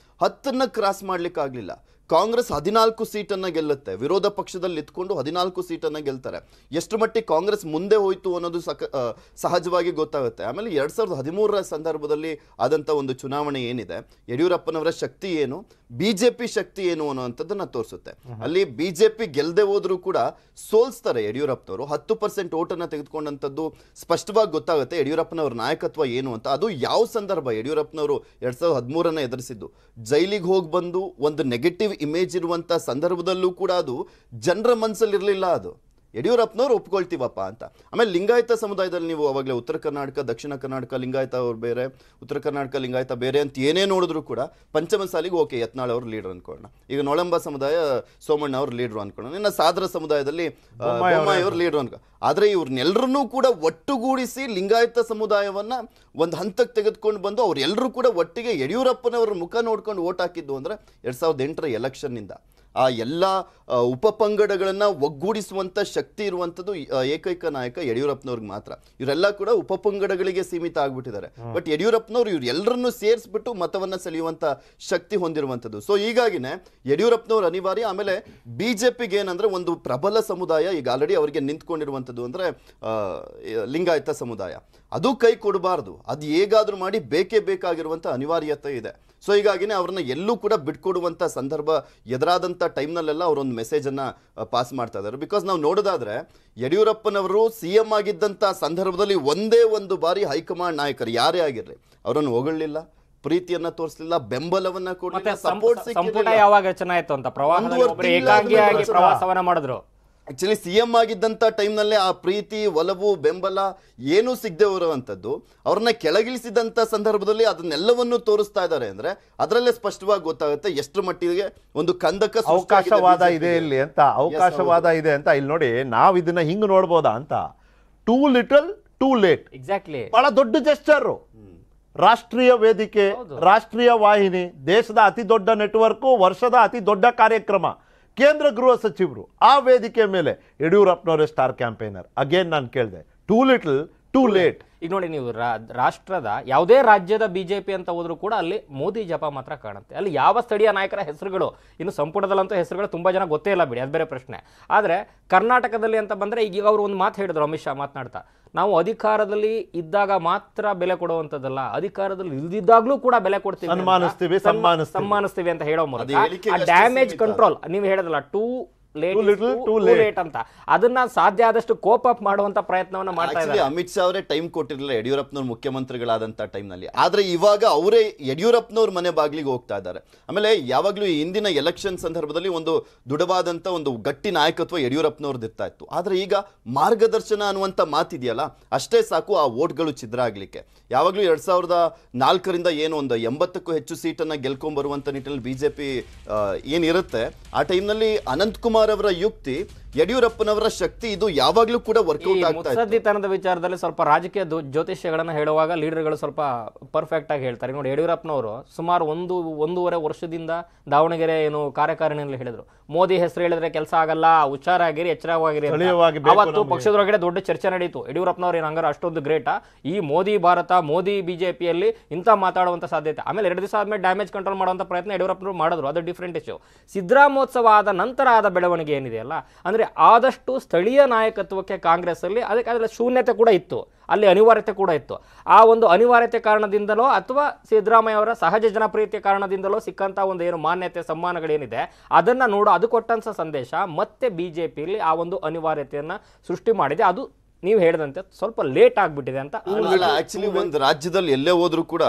10ನ್ನ ಕ್ರಾಸ್ ಮಾಡ್ಲಿಕ್ಕೆ ಆಗ್ಲಿಲ್ಲ. ಕಾಂಗ್ರೆಸ್ 14 ಸೀಟನ್ನು ಗೆಲ್ಲುತ್ತೆ, ವಿರೋಧ ಪಕ್ಷದಲ್ಲಿ ಇದ್ಕೊಂಡು 14 ಸೀಟನ್ನು ಗೆಲ್ತಾರೆ. ಎಷ್ಟು ಮಟ್ಟಿಗೆ ಕಾಂಗ್ರೆಸ್ ಮುಂದೆ ಹೋಯ್ತು ಅನ್ನೋದು ಸಹಜವಾಗಿ ಗೊತ್ತಾಗುತ್ತೆ. ಆಮೇಲೆ 2013ರ ಸಂದರ್ಭದಲ್ಲಿ ಆದಂಥ ಒಂದು ಚುನಾವಣೆ ಏನಿದೆ, ಯಡಿಯೂರಪ್ಪನವರ ಶಕ್ತಿ ಏನು, ಬಿಜೆಪಿ ಶಕ್ತಿ ಏನು ಅನ್ನೋವಂಥದ್ದನ್ನ ತೋರಿಸುತ್ತೆ. ಅಲ್ಲಿ ಬಿಜೆಪಿ ಗೆಲ್ಲದೆ ಹೋದ್ರೂ ಕೂಡ ಸೋಲ್ಸ್ತಾರೆ ಯಡಿಯೂರಪ್ಪನವರು. 10% ಓಟನ್ನು ತೆಗೆದುಕೊಂಡಂಥದ್ದು ಸ್ಪಷ್ಟವಾಗಿ ಗೊತ್ತಾಗುತ್ತೆ ಯಡಿಯೂರಪ್ಪನವರ ನಾಯಕತ್ವ ಏನು ಅಂತ. ಅದು ಯಾವ ಸಂದರ್ಭ, ಯಡಿಯೂರಪ್ಪನವರು 2013ನ್ನ ಎದುರಿಸಿದ್ದು ಜೈಲಿಗೆ ಹೋಗಿ ಬಂದು ಒಂದು ನೆಗೆಟಿವ್ ಇಮೇಜ್ ಇರುವಂತ ಸಂದರ್ಭದಲ್ಲೂ ಕೂಡ ಅದು ಜನರ ಮನಸ್ಸಲ್ಲಿ ಇರಲಿಲ್ಲ. ಅದು ಯಡಿಯೂರಪ್ಪನವ್ರು ಒಪ್ಕೊಳ್ತೀವಪ್ಪ ಅಂತ. ಆಮೇಲೆ ಲಿಂಗಾಯತ ಸಮುದಾಯದಲ್ಲಿ ನೀವು ಅವಾಗಲೇ ಉತ್ತರ ಕರ್ನಾಟಕ, ದಕ್ಷಿಣ ಕರ್ನಾಟಕ ಲಿಂಗಾಯತ ಅವ್ರು ಬೇರೆ, ಉತ್ತರ ಕರ್ನಾಟಕ ಲಿಂಗಾಯತ ಬೇರೆ ಅಂತ ಏನೇ ನೋಡಿದ್ರು ಕೂಡ ಪಂಚಮ ಸಾಲಿಗೆ ಓಕೆ ಯತ್ನಾಳ್ ಅವರು ಲೀಡರ್ ಅನ್ಕೊಳ್ಳೋಣ. ಈಗ ನೊಳಂಬ ಸಮುದಾಯ ಸೋಮಣ್ಣ ಅವರು ಲೀಡರ್ ಅನ್ಕೊಳ್ಳೋಣ. ಇನ್ನು ಸಾದರ ಸಮುದಾಯದಲ್ಲಿ ಬೊಮ್ಮಾಯಿ ಅವರು ಲೀಡರ್ ಅನ್ಕೊ. ಆದರೆ ಇವ್ರನ್ನೆಲ್ಲರನ್ನೂ ಕೂಡ ಒಟ್ಟುಗೂಡಿಸಿ ಲಿಂಗಾಯತ ಸಮುದಾಯವನ್ನ ಒಂದು ಹಂತಕ್ಕೆ ತೆಗೆದುಕೊಂಡು ಬಂದು ಅವರೆಲ್ಲರೂ ಕೂಡ ಒಟ್ಟಿಗೆ ಯಡಿಯೂರಪ್ಪನವರ ಮುಖ ನೋಡ್ಕೊಂಡು ಓಟ್ ಹಾಕಿದ್ದು ಅಂದ್ರೆ 2008ರ ಎಲೆಕ್ಷನ್ನಿಂದ. ಆ ಎಲ್ಲ ಉಪಪಂಗಡಗಳನ್ನು ಒಗ್ಗೂಡಿಸುವಂಥ ಶಕ್ತಿ ಇರುವಂಥದ್ದು ಏಕೈಕ ನಾಯಕ ಯಡಿಯೂರಪ್ಪನವ್ರಿಗೆ ಮಾತ್ರ. ಇವರೆಲ್ಲ ಕೂಡ ಉಪಪಂಗಡಗಳಿಗೆ ಸೀಮಿತ ಆಗ್ಬಿಟ್ಟಿದ್ದಾರೆ. ಬಟ್ ಯಡಿಯೂರಪ್ಪನವ್ರು ಇವರೆಲ್ಲರನ್ನೂ ಸೇರಿಸ್ಬಿಟ್ಟು ಮತವನ್ನು ಸೆಳೆಯುವಂಥ ಶಕ್ತಿ ಹೊಂದಿರುವಂಥದ್ದು. ಸೊ ಹೀಗಾಗಿನೇ ಯಡಿಯೂರಪ್ಪನವ್ರು ಅನಿವಾರ್ಯ. ಆಮೇಲೆ ಬಿಜೆಪಿಗೆ ಏನಂದ್ರೆ ಒಂದು ಪ್ರಬಲ ಸಮುದಾಯ ಈಗ ಆಲ್ರೆಡಿ ಅವರಿಗೆ ನಿಂತ್ಕೊಂಡಿರುವಂಥದ್ದು ಅಂದ್ರೆ ಲಿಂಗಾಯತ ಸಮುದಾಯ. ಅದು ಕೈ ಕೊಡಬಾರ್ದು, ಅದು ಹೇಗಾದ್ರೂ ಮಾಡಿ ಬೇಕೇ ಬೇಕಾಗಿರುವಂಥ ಅನಿವಾರ್ಯತೆ ಇದೆ. ಸೊ ಹೀಗಾಗಿನೇ ಅವ್ರನ್ನ ಎಲ್ಲೂ ಕೂಡ ಬಿಟ್ಕೊಡುವಂಥ ಸಂದರ್ಭ ಎದುರಾದಂಥ ಟೈಮ್ನಲ್ಲೆಲ್ಲ ಅವರೊಂದು ಮೆಸೇಜನ್ನು ಪಾಸ್ ಮಾಡ್ತಾ ಇದ್ದಾರೆ. ಬಿಕಾಸ್ ನಾವು ನೋಡೋದಾದ್ರೆ ಯಡಿಯೂರಪ್ಪನವರು CM ಆಗಿದ್ದಂಥ ಸಂದರ್ಭದಲ್ಲಿ ಒಂದೇ ಒಂದು ಬಾರಿ ಹೈಕಮಾಂಡ್ ನಾಯಕರು ಯಾರೇ ಆಗಿರ್ಲಿ ಅವರನ್ನು ಹೊಗಳಲಿಲ್ಲ, ಪ್ರೀತಿಯನ್ನ ತೋರಿಸಲಿಲ್ಲ, ಬೆಂಬಲವನ್ನ ಕೊಡಲಿಲ್ಲ, ಸಪೋರ್ಟ್ ಸಂಪುಟ ಯಾವಾಗ ರಚನೆ ಆಯ್ತು ಅಂತ ಪ್ರವಾಹದಲ್ಲಿ ಒಬ್ಬರು ಏಕಾಂಗಿಯಾಗಿ ಪ್ರವಾಸವನ್ನ ಮಾಡಿದ್ರು. ಆಕ್ಚುಲಿ CM ಆಗಿದ್ದಂಥ ಟೈಮ್ನಲ್ಲೇ ಆ ಪ್ರೀತಿ, ಒಲವು, ಬೆಂಬಲ ಏನೂ ಸಿಗದೆ ಇರುವಂಥದ್ದು ಅವ್ರನ್ನ ಕೆಳಗಿಳಿಸಿದಂಥ ಸಂದರ್ಭದಲ್ಲಿ ಅದನ್ನೆಲ್ಲವನ್ನು ತೋರಿಸ್ತಾ ಇದ್ದಾರೆ ಅಂದ್ರೆ ಅದರಲ್ಲೇ ಸ್ಪಷ್ಟವಾಗಿ ಗೊತ್ತಾಗುತ್ತೆ ಎಷ್ಟು ಮಟ್ಟಿಗೆ ಒಂದು ಕಂದಕ ಅವಕಾಶವಾದ ಇದೆ ಇಲ್ಲಿ ಅಂತ. ಅವಕಾಶವಾದ ಇದೆ ಅಂತ ಇಲ್ಲಿ ನೋಡಿ, ನಾವು ಇದನ್ನ ಹಿಂಗ್ ನೋಡ್ಬೋದಾ ಅಂತ. Two little too late. Exactly. ಬಹಳ ದೊಡ್ಡ ಜೆಸ್ಚರ್. ರಾಷ್ಟ್ರೀಯ ವೇದಿಕೆ, ರಾಷ್ಟ್ರೀಯ ವಾಹಿನಿ, ದೇಶದ ಅತಿ ದೊಡ್ಡ ನೆಟ್ವರ್ಕ್, ವರ್ಷದ ಅತಿ ದೊಡ್ಡ ಕಾರ್ಯಕ್ರಮ, ಕೇಂದ್ರ ಗೃಹ ಸಚಿವರು, ಆ ವೇದಿಕೆ ಮೇಲೆ ಯಡಿಯೂರಪ್ಪನವರೇ ಸ್ಟಾರ್ ಕ್ಯಾಂಪೇನರ್. ಅಗೇನ್ ನಾನು ಕೇಳಿದೆ, ಟೂ ಲಿಟಲ್ ಟೂ ಲೇಟ್. ಈಗ ನೋಡಿ, ನೀವು ರಾಷ್ಟ್ರದ ಯಾವುದೇ ರಾಜ್ಯದ ಬಿಜೆಪಿ ಅಂತ ಹೋದ್ರು ಕೂಡ ಅಲ್ಲಿ ಮೋದಿ ಜಪ ಮಾತ್ರ ಕಾಣುತ್ತೆ. ಅಲ್ಲಿ ಯಾವ ಸ್ಥಳೀಯ ನಾಯಕರ ಹೆಸರುಗಳು, ಇನ್ನು ಸಂಪುಟದಲ್ಲಂತೂ ಹೆಸರುಗಳು ತುಂಬಾ ಜನ ಗೊತ್ತೇ ಇಲ್ಲ ಬಿಡಿ, ಅದು ಬೇರೆ ಪ್ರಶ್ನೆ. ಆದರೆ ಕರ್ನಾಟಕದಲ್ಲಿ ಅಂತ ಬಂದ್ರೆ ಈಗ ಅವರು ಒಂದು ಮಾತು ಹೇಳಿದ್ರು, ಅಮಿತ್ ಶಾ ಮಾತನಾಡ್ತಾ, ನಾವು ಅಧಿಕಾರದಲ್ಲಿ ಇದ್ದಾಗ ಮಾತ್ರ ಬೆಲೆ ಕೊಡುವಂಥದ್ದಲ್ಲ, ಅಧಿಕಾರದಲ್ಲಿ ಇಲ್ದಿದ್ದಾಗ್ಲೂ ಕೂಡ ಬೆಲೆ ಕೊಡ್ತೀವಿ, ಸನ್ಮಾನಿಸ್ತೀವಿ ಅಂತ ಹೇಳೋ ಮೂಲಕ ಡ್ಯಾಮೇಜ್ ಕಂಟ್ರೋಲ್ ನೀವು ಹೇಳೋದಲ್ಲ, ಟೂ ಲೇಟ್ ಅಂತ ಅದನ್ನ ಸಾಧ್ಯ ಆದಷ್ಟು ಕೋಪ್ ಅಪ್ ಮಾಡುವಂತ ಪ್ರಯತ್ನವನ್ನ ಮಾಡ್ತಾ ಇದ್ದಾರೆ. ಅಮಿತ್ ಶಾ ಅವರೇ ಟೈಮ್ ಕೊಟ್ಟಿರಲಿಲ್ಲ ಯಡಿಯೂರಪ್ಪನವ್ರು ಮುಖ್ಯಮಂತ್ರಿಗಳಾದಂತ ಟೈಮ್ನಲ್ಲಿ. ಆದ್ರೆ ಇವಾಗ ಅವರೇ ಯಡಿಯೂರಪ್ಪನವ್ರ ಮನೆ ಬಾಗಿಲಿಗೆ ಹೋಗ್ತಾ ಇದ್ದಾರೆ. ಆಮೇಲೆ ಯಾವಾಗ್ಲೂ ಈ ಹಿಂದಿನ ಎಲೆಕ್ಷನ್ ಸಂದರ್ಭದಲ್ಲಿ ಒಂದು ದೃಢವಾದಂತ ಒಂದು ಗಟ್ಟಿ ನಾಯಕತ್ವ ಯಡಿಯೂರಪ್ಪನವ್ರದ್ದು ಇರ್ತಾ ಇತ್ತು. ಆದ್ರೆ ಈಗ ಮಾರ್ಗದರ್ಶನ ಅನ್ನುವಂತ ಮಾತಿದೆಯಲ್ಲ, ಅಷ್ಟೇ ಸಾಕು ಆ ಓಟ್ಗಳು ಛಿದ್ರ ಆಗ್ಲಿಕ್ಕೆ. ಯಾವಾಗ್ಲೂ 2004ರಿಂದ ಏನು ಒಂದು 80ಕ್ಕೂ ಹೆಚ್ಚು ಸೀಟನ್ನ ಗೆಲ್ಕೊಂಡ್ ಬರುವಂತ ನಿಟ್ಟಿನಲ್ಲಿ ಬಿಜೆಪಿ ಏನಿರುತ್ತೆ, ಆ ಟೈಮ್ನಲ್ಲಿ ಅನಂತಕುಮಾರ್ ಅವರ ಯುಕ್ತಿ, ಯಡಿಯೂರಪ್ಪನವರ ಶಕ್ತಿ, ಇದು ಯಾವಾಗ್ಲೂ ಕೂಡ ವರ್ಕೌಟ್ ಆಗ್ತಾ ಇದೆ. ಮುತ್ಸದ್ದಿತನದ ವಿಚಾರದಲ್ಲಿ ಸ್ವಲ್ಪ ರಾಜಕೀಯ ಜ್ಯೋತಿಷ್ಯಗಳನ್ನ ಹೇಳುವಾಗ ಲೀಡರ್ಗಳು ಸ್ವಲ್ಪ ಪರ್ಫೆಕ್ಟ್ ಆಗಿ ಹೇಳ್ತಾರೆ. ನೋಡಿ, ಯಡಿಯೂರಪ್ಪನವರು ಸುಮಾರು ಒಂದೂವರೆ ವರ್ಷದಿಂದ ದಾವಣಗೆರೆ ಏನು ಕಾರ್ಯಕಾರಿಣಿಯಲ್ಲಿ ಹೇಳಿದ್ರು, ಮೋದಿ ಹೆಸರು ಹೇಳಿದ್ರೆ ಕೆಲಸ ಆಗಲ್ಲ, ಹುಷಾರಾಗಿರಿ, ಎಚ್ಚರವಾಗಿರಿ. ಅವತ್ತು ಪಕ್ಷದೊಳಗಡೆ ದೊಡ್ಡ ಚರ್ಚೆ ನಡೀತು. ಯಡಿಯೂರಪ್ಪನವ್ರು ಏನು ಹಂಗಾರೆ ಅಷ್ಟೊಂದು ಗ್ರೇಟಾ, ಈ ಮೋದಿ ಭಾರತ, ಮೋದಿ ಬಿಜೆಪಿಯಲ್ಲಿ ಇಂಥ ಮಾತಾಡುವಂತ ಸಾಧ್ಯತೆ. ಆಮೇಲೆ 2 ದಿವಸ ಆದ್ಮೇಲೆ ಡ್ಯಾಮೇಜ್ ಕಂಟ್ರೋಲ್ ಮಾಡುವಂತ ಪ್ರಯತ್ನ ಯಡಿಯೂರಪ್ಪನವರು ಮಾಡಿದ್ರು, ಅದು ಡಿಫ್ರೆಂಟ್ ಇಶ್ಯೂ. ಸಿದ್ದರಾಮೋತ್ಸವ ಆದ ನಂತರ ಆದ ಬೆಳವಣಿಗೆ ಏನಿದೆಯಲ್ಲ, ಅಂದ್ರೆ ಆದಷ್ಟು ಸ್ಥಳೀಯ ನಾಯಕತ್ವಕ್ಕೆ ಕಾಂಗ್ರೆಸ್ ಅಲ್ಲಿ ಅದಕ್ಕೆ ಶೂನ್ಯತೆ ಕೂಡ ಇತ್ತು, ಅಲ್ಲಿ ಅನಿವಾರ್ಯತೆ ಕೂಡ ಇತ್ತು. ಆ ಒಂದು ಅನಿವಾರ್ಯತೆ ಕಾರಣದಿಂದಲೋ ಅಥವಾ ಸಿದ್ದರಾಮಯ್ಯ ಅವರ ಸಹಜ ಜನಪ್ರಿಯತೆಯ ಕಾರಣದಿಂದಲೋ ಸಿಕ್ಕಂತ ಒಂದು ಏನು ಮಾನ್ಯತೆ, ಸಮ್ಮಾನಗಳೇನಿದೆ ಅದನ್ನ ನೋಡು, ಅದು ಕೊಟ್ಟಂತ ಸಂದೇಶ ಮತ್ತೆ ಬಿಜೆಪಿಯಲ್ಲಿ ಆ ಒಂದು ಅನಿವಾರ್ಯತೆಯನ್ನ ಸೃಷ್ಟಿ ಮಾಡಿದೆ. ಅದು ನೀವು ಹೇಳಿದಂತೆ ಸ್ವಲ್ಪ ಲೇಟ್ ಆಗ್ಬಿಟ್ಟಿದೆ ಅಂತ. ಆಕ್ಚುಲಿ ಒಂದು ರಾಜ್ಯದಲ್ಲಿ ಎಲ್ಲೇ ಹೋದ್ರೂ ಕೂಡ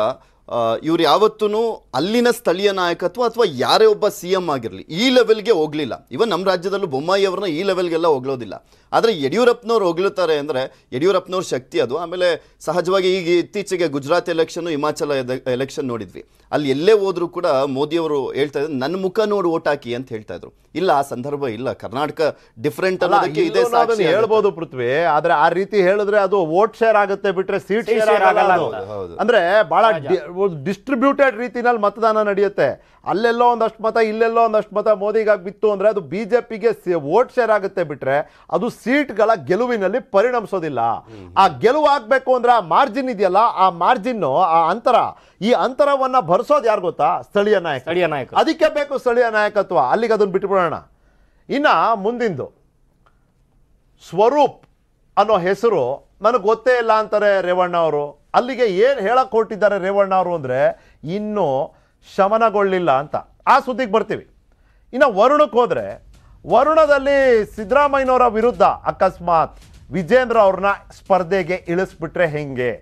ಇವ್ರು ಯಾವತ್ತೂ ಅಲ್ಲಿನ ಸ್ಥಳೀಯ ನಾಯಕತ್ವ ಅಥವಾ ಯಾರೇ ಒಬ್ಬ CM ಆಗಿರಲಿ ಈ ಲೆವೆಲ್ಗೆ ಹೋಗ್ಲಿಲ್ಲ. ಇವನ್ ನಮ್ಮ ರಾಜ್ಯದಲ್ಲೂ ಬೊಮ್ಮಾಯಿ ಅವ್ರನ್ನ ಈ ಲೆವೆಲ್ಗೆಲ್ಲ ಹೋಗ್ಲೋದಿಲ್ಲ. ಆದರೆ ಯಡಿಯೂರಪ್ಪನವ್ರು ಹೋಗ್ಲುತ್ತಾರೆ ಅಂದರೆ ಯಡಿಯೂರಪ್ಪನವ್ರ ಶಕ್ತಿ ಅದು. ಆಮೇಲೆ ಸಹಜವಾಗಿ ಈಗ ಇತ್ತೀಚೆಗೆ ಗುಜರಾತ್ ಎಲೆಕ್ಷನ್, ಹಿಮಾಚಲ ಎಲೆಕ್ಷನ್ ನೋಡಿದ್ವಿ. ಅಲ್ಲಿ ಎಲ್ಲೇ ಹೋದ್ರು ಕೂಡ ಮೋದಿಯವರು ಹೇಳ್ತಾ ಇದ್ರು, ನನ್ನ ಮುಖ ನೋಡಿ ಓಟ್ ಹಾಕಿ ಅಂತ ಹೇಳ್ತಾ ಇದ್ರು. ಇಲ್ಲ, ಆ ಸಂದರ್ಭ ಇಲ್ಲ. ಕರ್ನಾಟಕ ಡಿಫ್ರೆಂಟ್ ಅನ್ನೋದಕ್ಕೆ ಇದೆ ಸಾಕ್ಷಿ ಹೇಳ್ಬೋದು ಪೃಥ್ವಿ. ಆದ್ರೆ ಆ ರೀತಿ ಹೇಳಿದ್ರೆ ಅದು ವೋಟ್ ಶೇರ್ ಆಗುತ್ತೆ ಬಿಟ್ರೆ ಸೀಟ್ ಶೇರ್ ಆಗಲ್ಲ. ಅಂದ್ರೆ ಬಹಳ ಡಿಸ್ಟ್ರಿಬ್ಯೂಟೆಡ್ ರೀತಿನಲ್ಲಿ ಮತದಾನ ನಡೆಯುತ್ತೆ. ಅಲ್ಲೆಲ್ಲೋ ಒಂದಷ್ಟು ಮತ, ಇಲ್ಲೆಲ್ಲೋ ಒಂದಷ್ಟು ಮತ ಮೋದಿಗಾಗಿ ಬಿತ್ತು ಅಂದರೆ ಅದು BJPಗೆ ವೋಟ್ ಶೇರ್ ಆಗುತ್ತೆ ಬಿಟ್ರೆ ಅದು ಸೀಟ್ಗಳ ಗೆಲುವಿನಲ್ಲಿ ಪರಿಣಮಿಸೋದಿಲ್ಲ. ಆ ಗೆಲುವು ಆಗಬೇಕು ಅಂದ್ರೆ ಆ ಮಾರ್ಜಿನ್ ಇದೆಯಲ್ಲ, ಆ ಮಾರ್ಜಿನ್ನು, ಆ ಅಂತರ, ಈ ಅಂತರವನ್ನ ಭರಿಸೋದು ಯಾರು ಗೊತ್ತಾ? ಸ್ಥಳೀಯ ನಾಯಕ. ಅದಕ್ಕೆ ಬೇಕು ಸ್ಥಳೀಯ ನಾಯಕತ್ವ. ಅಲ್ಲಿಗೆ ಅದನ್ನು ಬಿಟ್ಬಿಡೋಣ. ಇನ್ನ ಮುಂದಿಂದು ಸ್ವರೂಪ್ ಅನ್ನೋ ಹೆಸರು ನನಗೆ ಗೊತ್ತೇ ಇಲ್ಲ ಅಂತಾರೆ ರೇವಣ್ಣ ಅವರು. ಅಲ್ಲಿಗೆ ಏನು ಹೇಳಕ್ ಹೊರಟಿದ್ದಾರೆ ರೇವಣ್ಣ ಅವರು ಅಂದರೆ ಇನ್ನೂ ಶಮನಗೊಳ್ಳಿಲ್ಲ ಅಂತ. ಆ ಸುದ್ದಿಗೆ ಬರ್ತೀವಿ. ಇನ್ನು ವರುಣಕ್ಕೆ ಹೋದರೆ, ವರುಣದಲ್ಲಿ ಸಿದ್ದರಾಮಯ್ಯನವರ ವಿರುದ್ಧ ಅಕಸ್ಮಾತ್ ವಿಜೇಂದ್ರ ಅವ್ರನ್ನ ಸ್ಪರ್ಧೆಗೆ ಇಳಿಸ್ಬಿಟ್ರೆ ಹೆಂಗೆ?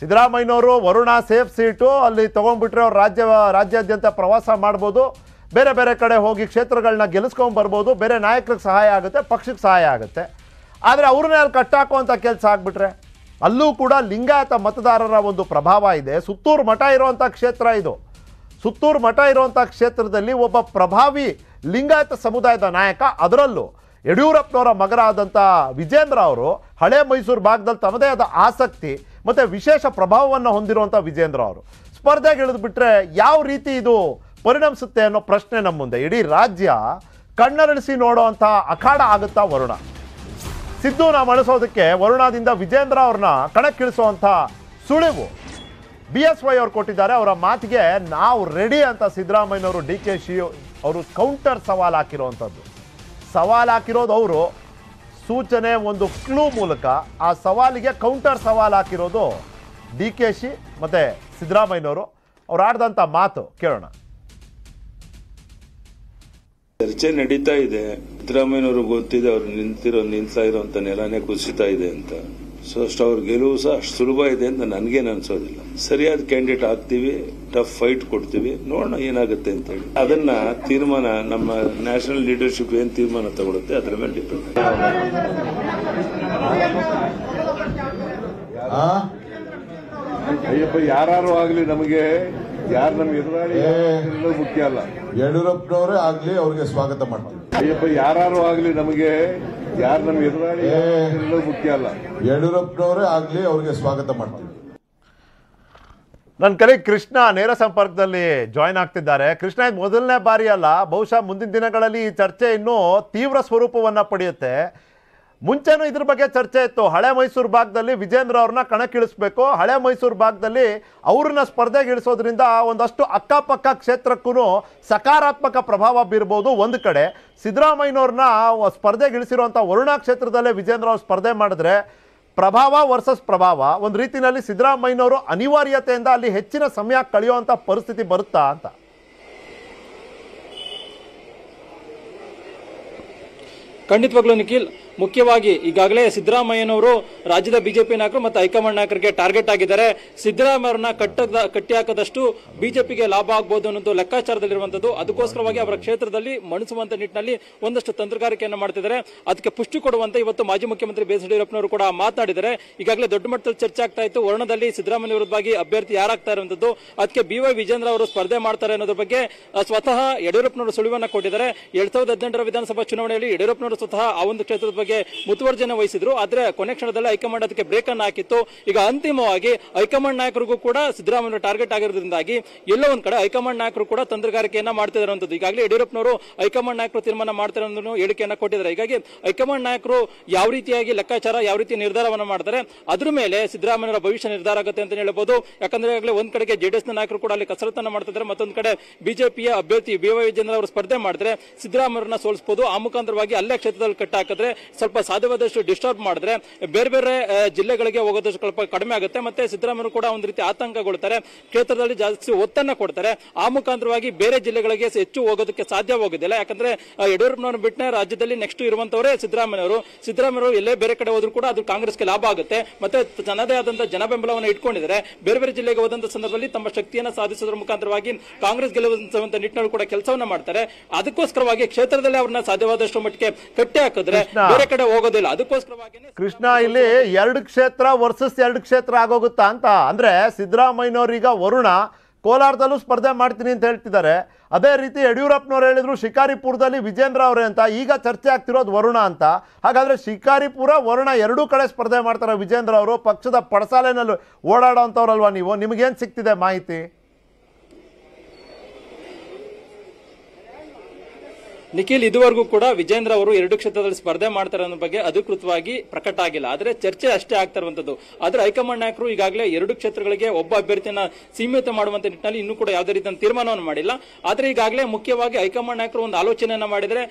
ಸಿದ್ದರಾಮಯ್ಯನವರು ವರುಣ ಸೇಫ್ ಸೀಟು, ಅಲ್ಲಿ ತೊಗೊಂಡ್ಬಿಟ್ರೆ ಅವ್ರು ರಾಜ್ಯಾದ್ಯಂತ ಪ್ರವಾಸ ಮಾಡ್ಬೋದು, ಬೇರೆ ಬೇರೆ ಕಡೆ ಹೋಗಿ ಕ್ಷೇತ್ರಗಳನ್ನ ಗೆಲ್ಲಿಸ್ಕೊಂಡ್ಬರ್ಬೋದು, ಬೇರೆ ನಾಯಕರಿಗೆ ಸಹಾಯ ಆಗುತ್ತೆ, ಪಕ್ಷಕ್ಕೆ ಸಹಾಯ ಆಗುತ್ತೆ. ಆದರೆ ಅವ್ರನ್ನೇ ಅಲ್ಲಿ ಕಟ್ಟಾಕುವಂಥ ಕೆಲಸ ಆಗಿಬಿಟ್ರೆ ಅಲ್ಲೂ ಕೂಡ ಲಿಂಗಾಯತ ಮತದಾರರ ಒಂದು ಪ್ರಭಾವ ಇದೆ. ಸುತ್ತೂರು ಮಠ ಇರುವಂಥ ಕ್ಷೇತ್ರ ಇದು. ಸುತ್ತೂರು ಮಠ ಇರುವಂಥ ಕ್ಷೇತ್ರದಲ್ಲಿ ಒಬ್ಬ ಪ್ರಭಾವಿ ಲಿಂಗಾಯತ ಸಮುದಾಯದ ನಾಯಕ, ಅದರಲ್ಲೂ ಯಡಿಯೂರಪ್ಪನವರ ಮಗರಾದಂಥ ವಿಜೇಂದ್ರ ಅವರು ಹಳೆ ಮೈಸೂರು ಭಾಗದಲ್ಲಿ ತಮ್ಮದೇ ಆದ ಆಸಕ್ತಿ ಮತ್ತು ವಿಶೇಷ ಪ್ರಭಾವವನ್ನು ಹೊಂದಿರುವಂಥ ವಿಜೇಂದ್ರ ಅವರು ಸ್ಪರ್ಧೆಗೆ ಇಳಿದ್ಬಿಟ್ರೆ ಯಾವ ರೀತಿ ಇದು ಪರಿಣಮಿಸುತ್ತೆ ಅನ್ನೋ ಪ್ರಶ್ನೆ ನಮ್ಮ ಮುಂದೆ. ಇಡೀ ರಾಜ್ಯ ಕಣ್ಣರಳಿಸಿ ನೋಡುವಂಥ ಅಖಾಡ ಆಗುತ್ತಾ ವರುಣ? ಸಿದ್ದುನ ಮಣಿಸೋದಕ್ಕೆ ವರುಣದಿಂದ ವಿಜೇಂದ್ರ ಅವ್ರನ್ನ ಕಣಕ್ಕಿಳಿಸುವಂಥ ಸುಳಿವು BSY ಅವ್ರು ಕೊಟ್ಟಿದ್ದಾರೆ. ಅವರ ಮಾತಿಗೆ ನಾವು ರೆಡಿ ಅಂತ ಸಿದ್ದರಾಮಯ್ಯನವರು DKಶಿ ಅವರು ಕೌಂಟರ್ ಸವಾಲು ಹಾಕಿರೋವಂಥದ್ದು. ಸವಾಲು ಹಾಕಿರೋದು ಅವರು ಸೂಚನೆ, ಒಂದು ಕ್ಲೂ ಮೂಲಕ. ಆ ಸವಾಲಿಗೆ ಕೌಂಟರ್ ಸವಾಲು ಹಾಕಿರೋದು DKಶಿ ಮತ್ತು ಸಿದ್ದರಾಮಯ್ಯನವರು. ಅವ್ರು ಆಡಿದಂಥ ಮಾತು ಕೇಳೋಣ. ಚರ್ಚೆ ನಡೀತಾ ಇದೆ. ಸಿದ್ದರಾಮಯ್ಯನವರು ಗೊತ್ತಿದೆ, ಅವ್ರು ನಿಲ್ತಾ ಇರೋಂತ ನೆಲನೇ ಕುಸಿತಾ ಇದೆ ಅಂತ. ಸೊ ಅಷ್ಟು ಅವ್ರ ಗೆಲುವು ಸಹ ಅಷ್ಟು ಸುಲಭ ಇದೆ ಅಂತ ನನಗೇನು ಅನ್ಸೋದಿಲ್ಲ. ಸರಿಯಾದ ಕ್ಯಾಂಡಿಡೇಟ್ ಆಗ್ತೀವಿ, ಟಫ್ ಫೈಟ್ ಕೊಡ್ತೀವಿ, ನೋಡೋಣ ಏನಾಗುತ್ತೆ ಅಂತ ಹೇಳಿ. ಅದನ್ನ ತೀರ್ಮಾನ ನಮ್ಮ ನ್ಯಾಷನಲ್ ಲೀಡರ್ಶಿಪ್ ಏನ್ ತೀರ್ಮಾನ ತಗೊಳುತ್ತೆ ಅದ್ರ ಮೇಲೆ ಡಿಪೆಂಡ್. ಅಯ್ಯಪ್ಪ, ಯಾರು ಆಗ್ಲಿ ನಮಗೆ, ಯಾರು ನಮ್ಗೆ ಎದುರಾಳಿ ಮುಖ್ಯ ಅಲ್ಲ. ಯಡಿಯೂರಪ್ಪನವರೇ ಆಗ್ಲಿ ಅವ್ರಿಗೆ ಸ್ವಾಗತ ಮಾಡ್ತೀವಿ. ಅಯ್ಯಪ್ಪ, ಯಾರು ಆಗ್ಲಿ ನಮಗೆ, ಯಾರು ನಮ್ಗೆ ಎದುರಾಳಿ ಮುಖ್ಯ ಅಲ್ಲ. ಯಡಿಯೂರಪ್ಪನವರೇ ಆಗ್ಲಿ ಅವ್ರಿಗೆ ಸ್ವಾಗತ ಮಾಡ್ತೀವಿ. ನನ್ನ ಕಡೆ ಕೃಷ್ಣ ನೇರ ಸಂಪರ್ಕದಲ್ಲಿ ಜಾಯ್ನ್ ಆಗ್ತಿದ್ದಾರೆ. ಕೃಷ್ಣ, ಇದು ಮೊದಲನೇ ಬಾರಿ ಅಲ್ಲ, ಬಹುಶಃ ಮುಂದಿನ ದಿನಗಳಲ್ಲಿ ಈ ಚರ್ಚೆ ಇನ್ನೂ ತೀವ್ರ ಸ್ವರೂಪವನ್ನು ಪಡೆಯುತ್ತೆ. ಮುಂಚೆನೂ ಇದ್ರ ಬಗ್ಗೆ ಚರ್ಚೆ ಇತ್ತು. ಹಳೆ ಮೈಸೂರು ಭಾಗದಲ್ಲಿ ವಿಜೇಂದ್ರ ಅವ್ರನ್ನ ಕಣಕ್ಕಿಳಿಸ್ಬೇಕು, ಹಳೆ ಮೈಸೂರು ಭಾಗದಲ್ಲಿ ಅವ್ರನ್ನ ಸ್ಪರ್ಧೆಗೆ ಇಳಿಸೋದ್ರಿಂದ ಒಂದಷ್ಟು ಅಕ್ಕಪಕ್ಕ ಕ್ಷೇತ್ರಕ್ಕೂ ಸಕಾರಾತ್ಮಕ ಪ್ರಭಾವ ಬೀರ್ಬೋದು. ಒಂದು ಕಡೆ ಸಿದ್ದರಾಮಯ್ಯನವ್ರನ್ನ ಸ್ಪರ್ಧೆಗೆ ಇಳಿಸಿರುವಂಥ ವರುಣ ಕ್ಷೇತ್ರದಲ್ಲೇ ವಿಜೇಂದ್ರ ಅವ್ರು ಸ್ಪರ್ಧೆ ಮಾಡಿದ್ರೆ ಪ್ರಭಾವ ವರ್ಸಸ್ ಪ್ರಭಾವ, ಒಂದು ರೀತಿಯಲ್ಲಿ ಸಿದ್ದರಾಮಯ್ಯನವರು ಅನಿವಾರ್ಯತೆಯಿಂದ ಅಲ್ಲಿ ಹೆಚ್ಚಿನ ಸಮಯ ಕಳೆಯುವಂಥ ಪರಿಸ್ಥಿತಿ ಬರುತ್ತಾ ಅಂತ. ಖಂಡಿತವಾಗ್ಲೂ ನಿಖಿಲ್, ಮುಖ್ಯವಾಗಿ ಈಗಾಗಲೇ ಸಿದ್ದರಾಮಯ್ಯನವರು ರಾಜ್ಯದ ಬಿಜೆಪಿ ನಾಯಕರು ಮತ್ತು ಹೈಕಮಾಂಡ್ ನಾಯಕರಿಗೆ ಟಾರ್ಗೆಟ್ ಆಗಿದ್ದಾರೆ. ಸಿದ್ದರಾಮಯ್ಯರನ್ನ ಕಟ್ಟಿ ಹಾಕದಷ್ಟು ಬಿಜೆಪಿಗೆ ಲಾಭ ಆಗಬಹುದು ಅನ್ನೋದು ಲೆಕ್ಕಾಚಾರದಲ್ಲಿರುವಂತದ್ದು. ಅದಕ್ಕೋಸ್ಕರವಾಗಿ ಅವರ ಕ್ಷೇತ್ರದಲ್ಲಿ ಮಣಿಸುವಂತ ನಿಟ್ಟಿನಲ್ಲಿ ಒಂದಷ್ಟು ತಂತ್ರಗಾರಿಕೆಯನ್ನು ಮಾಡ್ತಿದ್ದಾರೆ. ಅದಕ್ಕೆ ಪುಷ್ಟಿ ಕೊಡುವಂತೆ ಇವತ್ತು ಮಾಜಿ ಮುಖ್ಯಮಂತ್ರಿ BS ಯಡಿಯೂರಪ್ಪನವರು ಕೂಡ ಮಾತನಾಡಿದ್ದಾರೆ. ಈಗಾಗಲೇ ದೊಡ್ಡ ಮಟ್ಟದಲ್ಲಿ ಚರ್ಚೆ ಆಗ್ತಾ ಇತ್ತು, ವರ್ಣದಲ್ಲಿ ಸಿದ್ದರಾಮಯ್ಯ ವಿರುದ್ಧವಾಗಿ ಅಭ್ಯರ್ಥಿ ಯಾರಾಗ್ತಾ ಇರುವಂತದ್ದು. ಅದಕ್ಕೆ BY ವಿಜೇಂದ್ರ ಅವರು ಸ್ಪರ್ಧೆ ಮಾಡ್ತಾರೆ ಅನ್ನೋದ್ರ ಬಗ್ಗೆ ಸ್ವತಃ ಯಡಿಯೂರಪ್ಪನವರು ಸುಳಿವನ್ನ ಕೊಟ್ಟಿದ್ದಾರೆ. 2018 ವಿಧಾನಸಭಾ ಚುನಾವಣೆಯಲ್ಲಿ ಯಡಿಯೂರಪ್ಪನವರು ಸ್ವತಃ ಆ ಒಂದು ಕ್ಷೇತ್ರದ ಬಗ್ಗೆ ಮುತುವರ್ಜನೆ ವಹಿಸಿದ್ರು. ಆದ್ರೆ ಕೊನೆ ಕ್ಷಣದಲ್ಲಿ ಹೈಕಮಾಂಡ್ ಅದಕ್ಕೆ ಬ್ರೇಕ್ ಅನ್ನು ಹಾಕಿತ್ತು. ಈಗ ಅಂತಿಮವಾಗಿ ಹೈಕಮಾಂಡ್ ನಾಯಕರಿಗೂ ಕೂಡ ಸಿದ್ದರಾಮಯ್ಯ ಟಾರ್ಗೆಟ್ ಆಗಿರೋದ್ರಿಂದಾಗಿ ಎಲ್ಲೋ ಒಂದ್ ಕಡೆ ಹೈಕಮಾಂಡ್ ನಾಯಕರು ಕೂಡ ತಂತ್ರಗಾರಿಕೆಯನ್ನ ಮಾಡ್ತಿರುವಂತದ್ದು. ಈಗಾಗಲೇ ಯಡಿಯೂರಪ್ಪನವರು ಹೈಕಮಾಂಡ್ ನಾಯಕರು ತೀರ್ಮಾನ ಮಾಡ್ತಾರೆ ಅನ್ನೋ ಹೇಳಿಕೆಯನ್ನ ಕೊಟ್ಟಿದ್ದಾರೆ. ಹೀಗಾಗಿ ಹೈಕಮಾಂಡ್ ನಾಯಕರು ಯಾವ ರೀತಿಯಾಗಿ ಲೆಕ್ಕಾಚಾರ, ಯಾವ ರೀತಿ ನಿರ್ಧಾರವನ್ನ ಮಾಡ್ತಾರೆ ಅದ್ರ ಮೇಲೆ ಸಿದ್ದರಾಮಯ್ಯರ ಭವಿಷ್ಯ ನಿರ್ಧಾರ ಆಗುತ್ತೆ ಅಂತ ಹೇಳ್ಬಹುದು. ಯಾಕಂದ್ರೆ ಈಗಾಗಲೇ ಒಂದ್ ಕಡೆಗೆ JDS ನಾಯಕರು ಕೂಡ ಅಲ್ಲಿ ಕಸರತ್ತನ್ನ ಮಾಡ್ತಿದ್ದಾರೆ, ಮತ್ತೊಂದ್ ಕಡೆ ಬಿಜೆಪಿಯ ಅಭ್ಯರ್ಥಿ BY ವಿಜೇಂದ್ರ ಅವರು ಸ್ಪರ್ಧೆ ಮಾಡಿದ್ರೆ ಸಿದ್ದರಾಮಯ್ಯರನ್ನ ಸೋಲಿಸಬಹುದು. ಆ ಮುಖಾಂತರವಾಗಿ ಅಲ್ಲೇ ಕ್ಷೇತ್ರದಲ್ಲಿ ಕಟ್ಟ ಹಾಕಿದ್ರೆ ಸ್ವಲ್ಪ ಸಾಧ್ಯವಾದಷ್ಟು ಡಿಸ್ಟರ್ಬ್ ಮಾಡಿದ್ರೆ ಬೇರೆ ಬೇರೆ ಜಿಲ್ಲೆಗಳಿಗೆ ಹೋಗೋದಷ್ಟು ಸ್ವಲ್ಪ ಕಡಿಮೆ ಆಗುತ್ತೆ. ಮತ್ತೆ ಸಿದ್ದರಾಮಯ್ಯ ಕೂಡ ಒಂದು ರೀತಿ ಆತಂಕಗೊಳ್ತಾರೆ, ಕ್ಷೇತ್ರದಲ್ಲಿ ಜಾಸ್ತಿ ಒತ್ತನ್ನ ಕೊಡ್ತಾರೆ. ಆ ಮುಖಾಂತರವಾಗಿ ಬೇರೆ ಜಿಲ್ಲೆಗಳಿಗೆ ಹೆಚ್ಚು ಹೋಗೋದಕ್ಕೆ ಸಾಧ್ಯವಾಗುದಿಲ್ಲ. ಯಾಕಂದ್ರೆ ಯಡಿಯೂರಪ್ಪನವರು ಬಿಟ್ಟರೆ ರಾಜ್ಯದಲ್ಲಿ ನೆಕ್ಸ್ಟ್ ಇರುವಂತವರೇ ಸಿದ್ದರಾಮಯ್ಯವರು ಎಲ್ಲೇ ಬೇರೆ ಕಡೆ ಹೋದ್ರು ಕೂಡ ಅದು ಕಾಂಗ್ರೆಸ್ಗೆ ಲಾಭ ಆಗುತ್ತೆ. ಮತ್ತೆ ತನ್ನದೇ ಆದಂತಹ ಜನಬೆಂಬಲವನ್ನು ಇಟ್ಕೊಂಡಿದ್ದಾರೆ. ಬೇರೆ ಬೇರೆ ಜಿಲ್ಲೆಗೆ ಹೋದಂತ ಸಂದರ್ಭದಲ್ಲಿ ತಮ್ಮ ಶಕ್ತಿಯನ್ನ ಸಾಧಿಸೋದ್ರ ಮುಖಾಂತರವಾಗಿ ಕಾಂಗ್ರೆಸ್ ಗೆಲ್ಲುವಂತ ನಿಟ್ಟಿನಲ್ಲಿ ಕೂಡ ಕೆಲಸವನ್ನ ಮಾಡ್ತಾರೆ. ಅದಕ್ಕೋಸ್ಕರವಾಗಿ ಕ್ಷೇತ್ರದಲ್ಲಿ ಅವ್ರನ್ನ ಸಾಧ್ಯವಾದಷ್ಟು ಮಟ್ಟಿಗೆ ಕಟ್ಟಿ ಹಾಕಿದ್ರೆ ಬೇರೆ ಕಡೆ ಹೋಗೋದಿಲ್ಲ. ಅದಕ್ಕೋಸ್ಕರವಾಗಿ ಕೃಷ್ಣ, ಇಲ್ಲಿ 2 ಕ್ಷೇತ್ರ ವರ್ಸಸ್ 2 ಕ್ಷೇತ್ರ ಆಗೋಗುತ್ತಾ ಅಂತ ಅಂದ್ರೆ ಸಿದ್ದರಾಮಯ್ಯನವರೀಗ ವರುಣ ಕೋಲಾರದಲ್ಲೂ ಸ್ಪರ್ಧೆ ಮಾಡ್ತೀನಿ ಅಂತ ಹೇಳ್ತಿದ್ದಾರೆ. ಅದೇ ರೀತಿ ಯಡಿಯೂರಪ್ಪನವ್ರು ಹೇಳಿದ್ರು ಶಿಕಾರಿಪುರದಲ್ಲಿ ವಿಜೇಂದ್ರ ಅವರೇ ಅಂತ. ಈಗ ಚರ್ಚೆ ಆಗ್ತಿರೋದು ವರುಣ ಅಂತ. ಹಾಗಾದರೆ ಶಿಕಾರಿಪುರ ವರುಣ ಎರಡೂ ಕಡೆ ಸ್ಪರ್ಧೆ ಮಾಡ್ತಾರೆ ವಿಜೇಂದ್ರ ಅವರು. ಪಕ್ಷದ ಪಡಸಾಲೆನಲ್ಲಿ ಓಡಾಡೋ ಅಂಥವ್ರಲ್ವಾ ನೀವು? ನಿಮಗೇನು ಸಿಗ್ತಿದೆ ಮಾಹಿತಿ? ನಿಖಿಲ್, ಇದುವರೆಗೂ ಕೂಡ ವಿಜೇಂದ್ರ ಅವರು 2 ಕ್ಷೇತ್ರದಲ್ಲಿ ಸ್ಪರ್ಧೆ ಮಾಡ್ತಾರೆ ಅನ್ನೋ ಬಗ್ಗೆ ಅಧಿಕೃತವಾಗಿ ಪ್ರಕಟ ಆಗಿಲ್ಲ. ಆದರೆ ಚರ್ಚೆ ಅಷ್ಟೇ ಆಗ್ತಾ ಇರುವಂತದ್ದು. ಆದ್ರೆ ಹೈಕಮಾಂಡ್ ನಾಯಕರು ಈಗಾಗಲೇ 2 ಕ್ಷೇತ್ರಗಳಿಗೆ ಒಬ್ಬ ಅಭ್ಯರ್ಥಿಯನ್ನ ಸೀಮಿತ ಮಾಡುವಂತ ನಿಟ್ಟಿನಲ್ಲಿ ಇನ್ನೂ ಕೂಡ ಯಾವುದೇ ರೀತಿಯ ತೀರ್ಮಾನವನ್ನು ಮಾಡಿಲ್ಲ. ಆದ್ರೆ ಈಗಾಗಲೇ ಮುಖ್ಯವಾಗಿ ಹೈಕಮಾಂಡ್ ನಾಯಕರು ಒಂದು ಆಲೋಚನೆಯನ್ನ ಮಾಡಿದ್ರೆ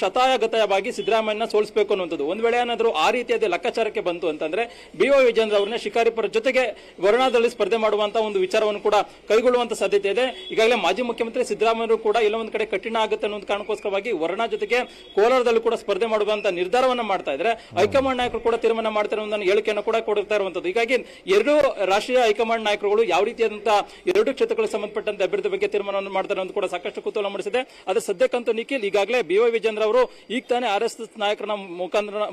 ಶತಾಯಗತಾಯವಾಗಿ ಸಿದ್ದರಾಮಯ್ಯನ ಸೋಲಿಸಬೇಕು ಅನ್ನುವಂಥದ್ದು. ಒಂದ್ ವೇಳೆ ಏನಾದರೂ ಆ ರೀತಿಯಾದ ಲೆಕ್ಕಾಚಾರಕ್ಕೆ ಬಂತು ಅಂತಂದ್ರೆ BY ವಿಜೇಂದ್ರ ಅವರನ್ನ ಶಿಕಾರಿಪುರ ಜೊತೆಗೆ ವರುಣಾದಲ್ಲಿ ಸ್ಪರ್ಧೆ ಮಾಡುವಂತ ಒಂದು ವಿಚಾರವನ್ನು ಕೂಡ ಕೈಗೊಳ್ಳುವಂತ ಸಾಧ್ಯತೆ ಇದೆ. ಈಗಾಗಲೇ ಮಾಜಿ ಮುಖ್ಯಮಂತ್ರಿ ಸಿದ್ದರಾಮಯ್ಯರು ಕೂಡ ಎಲ್ಲ ಒಂದ್ ಕಡೆ ಕಠಿಣ ಆಗುತ್ತೆ ಅನ್ನೋ ಕಾರಣಕ್ಕೋಸ್ಕರವಾಗಿ ವರುಣಾ ಜೊತೆಗೆ ಕೋಲಾರದಲ್ಲೂ ಕೂಡ ಸ್ಪರ್ಧೆ ಮಾಡುವಂತ ನಿರ್ಧಾರವನ್ನ ಮಾಡ್ತಾ ಇದ್ರೆ ಹೈಕಮಾಂಡ್ ನಾಯಕರು ಕೂಡ ತೀರ್ಮಾನ ಮಾಡ್ತಾರೆ ಅನ್ನೋ ಹೇಳಿಕೆಯನ್ನು ಕೂಡ ಕೊಡ್ತಾ ಇರುವಂತದ್ದು. ಹೀಗಾಗಿ 2 ರಾಷ್ಟ್ರೀಯ ಹೈಕಮಾಂಡ್ ನಾಯಕರುಗಳು ಯಾವ ರೀತಿಯಾದಂತಹ 2 ಕ್ಷೇತ್ರಗಳಿಗೆ ಸಂಬಂಧಪಟ್ಟಂತೆ ಅಭ್ಯರ್ಥಿ ಬಗ್ಗೆ ತೀರ್ಮಾನವನ್ನು ಮಾಡ್ತಾರೆ ಅಂತ ಕೂಡ ಸಾಕಷ್ಟು ಕುತೂಹಲ ಮೂಡಿಸಿದೆ. ಅದ್ರ ಸದ್ಯಕ್ಕಂತೂ ನಿಖಿಲ್ ಈಗಾಗಲೇ BY ವಿಜೇಂದ್ರ ಅವರು ಈಗ ತಾನೇ RSS ನಾಯಕರನ್ನ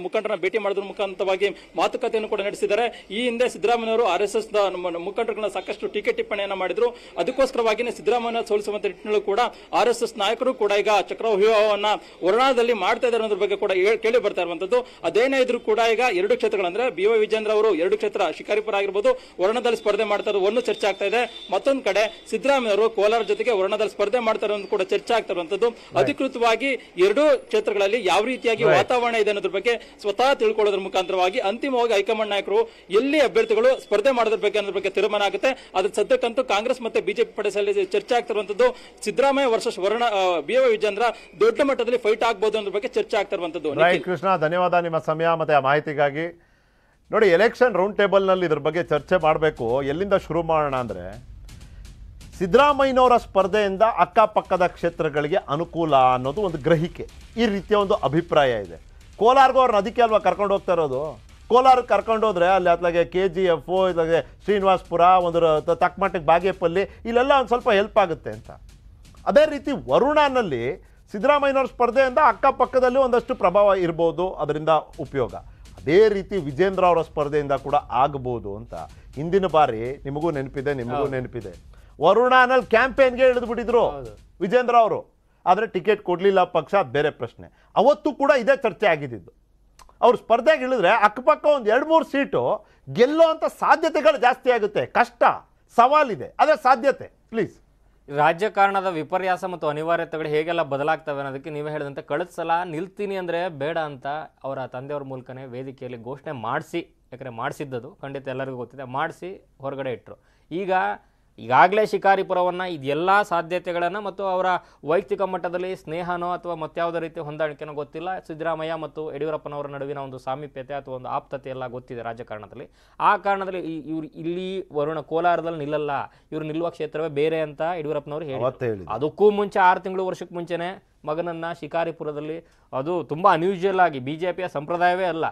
ಮುಖಂಡರನ್ನ ಭೇಟಿ ಮಾಡೋದ್ರ ಮುಖಾಂತರವಾಗಿ ಮಾತುಕತೆಯನ್ನು ಕೂಡ ನಡೆಸಿದ್ದಾರೆ. ಈ ಹಿಂದೆ ಸಿದ್ದರಾಮಯ್ಯ ಅವರು RSS ಮುಖಂಡರುಗಳನ್ನ ಸಾಕಷ್ಟು ಟೀಕೆ ಟಿಪ್ಪಣಿಯನ್ನ ಮಾಡಿದ್ರು. ಅದಕ್ಕೋಸ್ಕರವಾಗಿಯೇ ಸಿದ್ದರಾಮಯ್ಯ ಸೋಲಿಸುವಂತ ನಿಟ್ಟಿನಲ್ಲೂ ಕೂಡ RSS ನಾಯಕರು ಕೂಡ ಈಗ ಚಕ್ರವ್ಯೂಹವನ್ನ ವರುಣಾದಲ್ಲಿ ಮಾಡ್ತಾ ಇದ್ದಾರೆ ಅನ್ನೋದ್ರ ಬಗ್ಗೆ ಕೂಡ ಕೇಳಿ ಬರ್ತಾ ಇರುವಂತದ್ದು. ಅದೇನೇ ಇದ್ರೂ ಕೂಡ ಈಗ 2 ಕ್ಷೇತ್ರಗಳಂದ್ರೆ BY ವಿಜೇಂದ್ರ ಅವರು 2 ಕ್ಷೇತ್ರ ಶಿಕಾರಿಪುರ ಆಗಿರ್ಬೋದು ವರುಣಾದಲ್ಲಿ ಸ್ಪರ್ಧೆ ಮಾಡ್ತಾ ಇರೋದು ಒಂದು ಚರ್ಚೆ ಆಗ್ತಾ ಇದೆ. ಮತ್ತೊಂದು ಕಡೆ ಸಿದ್ದರಾಮಯ್ಯ ಅವರು ಕೋಲಾರ ಜೊತೆಗೆ ವರುಣಾದಲ್ಲಿ ಸ್ಪರ್ಧೆ ಮಾಡ್ತಾರೆ ಅನ್ನೋದು ಕೂಡ ಚರ್ಚೆ ಆಗ್ತಾ ಇರುವಂತದ್ದು. ಅಧಿಕೃತವಾಗಿ 2 ಕ್ಷೇತ್ರಗಳಲ್ಲಿ ಯಾವ ರೀತಿಯಾಗಿ ವಾತಾವರಣ ಇದೆ ಅನ್ನೋದ್ರ ಬಗ್ಗೆ ಸ್ವತಃ ತಿಳ್ಕೊಳ್ಳೋದ್ರ ಮುಖಾಂತರವಾಗಿ ಅಂತಿಮವಾಗಿ ಹೈಕಮಾಂಡ್ ನಾಯಕರು ಎಲ್ಲಿ ಅಭ್ಯರ್ಥಿಗಳು ಸ್ಪರ್ಧೆ ಮಾಡೋದ್ರ ಬಗ್ಗೆ ಅನ್ನೋದ್ರ ಬಗ್ಗೆ ತೀರ್ಮಾನ ಆಗುತ್ತೆ. ಅದ್ರ ಸದ್ಯಕ್ಕಂತೂ ಕಾಂಗ್ರೆಸ್ ಮತ್ತೆ ಬಿಜೆಪಿ ಪಡೆಸಲ್ಲಿ ಚರ್ಚೆ ಆಗ್ತಿರುವಂತದ್ದು. ಸಿದ್ದರಾಮಯ್ಯ ವರ್ಸಸ್ ವರುಣ BY ವಿಜೇಂದ್ರ ದೊಡ್ಡ ಮಟ್ಟದಲ್ಲಿ ಫೈಟ್ ಆಗಬಹುದು ಅನ್ನೋ ಬಗ್ಗೆ ಚರ್ಚೆ ಆಗ್ತಾ ಇರುವಂತದ್ದು. ರೈಟ್ ಕೃಷ್ಣ, ಧನ್ಯವಾದ ನಿಮ್ಮ ಸಮಯ ಮತ್ತೆ ಆ ಮಾಹಿತಿಗಾಗಿ. ನೋಡಿ, ಎಲೆಕ್ಷನ್ ರೌಂಡ್ ಟೇಬಲ್ನಲ್ಲಿ ಇದ್ರ ಬಗ್ಗೆ ಚರ್ಚೆ ಮಾಡಬೇಕು. ಎಲ್ಲಿಂದ ಶುರು ಮಾಡೋಣ ಅಂದರೆ, ಸಿದ್ದರಾಮಯ್ಯನವರ ಸ್ಪರ್ಧೆಯಿಂದ ಅಕ್ಕಪಕ್ಕದ ಕ್ಷೇತ್ರಗಳಿಗೆ ಅನುಕೂಲ ಅನ್ನೋದು ಒಂದು ಗ್ರಹಿಕೆ. ಈ ರೀತಿಯ ಒಂದು ಅಭಿಪ್ರಾಯ ಇದೆ. ಕೋಲಾರ್ಗೂ ಅವ್ರನ್ನ ಅದಕ್ಕೆ ಅಲ್ವಾ ಕರ್ಕೊಂಡು ಹೋಗ್ತಾ ಇರೋದು. ಕೋಲಾರಕ್ಕೆ ಕರ್ಕೊಂಡು ಹೋದ್ರೆ ಅಲ್ಲಿ ಅತ್ಲಾಗೆ KGF, ಇತ್ಲಾಗೆ ಶ್ರೀನಿವಾಸಪುರ, ಒಂದು ತಕ್ಕಮಟ್ಟಿಗೆ ಬಾಗೇಪಲ್ಲಿ, ಇಲ್ಲೆಲ್ಲ ಒಂದು ಸ್ವಲ್ಪ ಹೆಲ್ಪ್ ಆಗುತ್ತೆ ಅಂತ. ಅದೇ ರೀತಿ ವರುಣಾನಲ್ಲಿ ಸಿದ್ದರಾಮಯ್ಯನವ್ರ ಸ್ಪರ್ಧೆಯಿಂದ ಅಕ್ಕಪಕ್ಕದಲ್ಲಿ ಒಂದಷ್ಟು ಪ್ರಭಾವ ಇರ್ಬೋದು, ಅದರಿಂದ ಉಪಯೋಗ. ಅದೇ ರೀತಿ ವಿಜೇಂದ್ರ ಅವರ ಸ್ಪರ್ಧೆಯಿಂದ ಕೂಡ ಆಗಬಹುದು ಅಂತ. ಹಿಂದಿನ ಬಾರಿ ನಿಮಗೂ ನೆನಪಿದೆ, ವರುಣಾನಲ್ಲಿ ಕ್ಯಾಂಪೇನ್ಗೆ ಇಳಿದ್ಬಿಟ್ಟಿದ್ರು ವಿಜೇಂದ್ರ ಅವರು. ಆದರೆ ಟಿಕೆಟ್ ಕೊಡಲಿಲ್ಲ ಪಕ್ಷ, ಅದು ಬೇರೆ ಪ್ರಶ್ನೆ. ಅವತ್ತು ಕೂಡ ಇದೇ ಚರ್ಚೆ ಆಗಿದ್ದು. ಅವ್ರು ಸ್ಪರ್ಧೆಗೆ ಇಳಿದ್ರೆ ಅಕ್ಕಪಕ್ಕ ಒಂದು 2-3 ಸೀಟು ಗೆಲ್ಲುವಂಥ ಸಾಧ್ಯತೆಗಳು ಜಾಸ್ತಿ ಆಗುತ್ತೆ. ಕಷ್ಟ, ಸವಾಲಿದೆ, ಆದರೆ ಸಾಧ್ಯತೆ. ಪ್ಲೀಸ್, ರಾಜಕಾರಣದ ವಿಪರ್ಯಾಸ ಮತ್ತು ಅನಿವಾರ್ಯತೆಗಳು ಹೇಗೆಲ್ಲ ಬದಲಾಗ್ತವೆ ಅನ್ನೋದಕ್ಕೆ ನೀವೇ ಹೇಳಿದಂತೆ ಕಳೆದ ಸಲ ನಿಲ್ತೀನಿ ಅಂದರೆ ಬೇಡ ಅಂತ ಅವರ ತಂದೆಯವ್ರ ಮೂಲಕನೇ ವೇದಿಕೆಯಲ್ಲಿ ಘೋಷಣೆ ಮಾಡಿಸಿ, ಯಾಕಂದರೆ ಮಾಡಿಸಿದ್ದದು ಖಂಡಿತ ಎಲ್ಲರಿಗೂ ಗೊತ್ತಿದೆ, ಮಾಡಿಸಿ ಹೊರಗಡೆ ಇಟ್ಟರು. ಈಗಾಗಲೇ ಶಿಕಾರಿಪುರವನ್ನು ಇದೆಲ್ಲ ಸಾಧ್ಯತೆಗಳನ್ನು ಮತ್ತು ಅವರ ವೈಯಕ್ತಿಕ ಮಟ್ಟದಲ್ಲಿ ಸ್ನೇಹನೋ ಅಥವಾ ಮತ್ಯಾವುದೇ ರೀತಿ ಹೊಂದಾಣಿಕೆನೋ ಗೊತ್ತಿಲ್ಲ, ಸಿದ್ದರಾಮಯ್ಯ ಮತ್ತು ಯಡಿಯೂರಪ್ಪನವರ ನಡುವಿನ ಒಂದು ಸಾಮೀಪ್ಯತೆ ಅಥವಾ ಒಂದು ಆಪ್ತತೆ ಎಲ್ಲ ಗೊತ್ತಿದೆ ರಾಜಕಾರಣದಲ್ಲಿ. ಆ ಕಾರಣದಲ್ಲಿ ಇವ್ರು ಇಲ್ಲಿ ವರುಣ ಕೋಲಾರದಲ್ಲಿ ನಿಲ್ಲಲ್ಲ, ಇವ್ರು ನಿಲ್ಲುವ ಕ್ಷೇತ್ರವೇ ಬೇರೆ ಅಂತ ಯಡಿಯೂರಪ್ಪನವರು ಹೇಳಿ, ಅದಕ್ಕೂ ಮುಂಚೆ 6 ತಿಂಗಳು ವರ್ಷಕ್ಕೆ ಮುಂಚೆನೇ ಮಗನನ್ನು ಶಿಕಾರಿಪುರದಲ್ಲಿ, ಅದು ತುಂಬ ಅನ್ಯೂಜುವಲ್ ಆಗಿ BJPಯ ಸಂಪ್ರದಾಯವೇ ಅಲ್ಲ,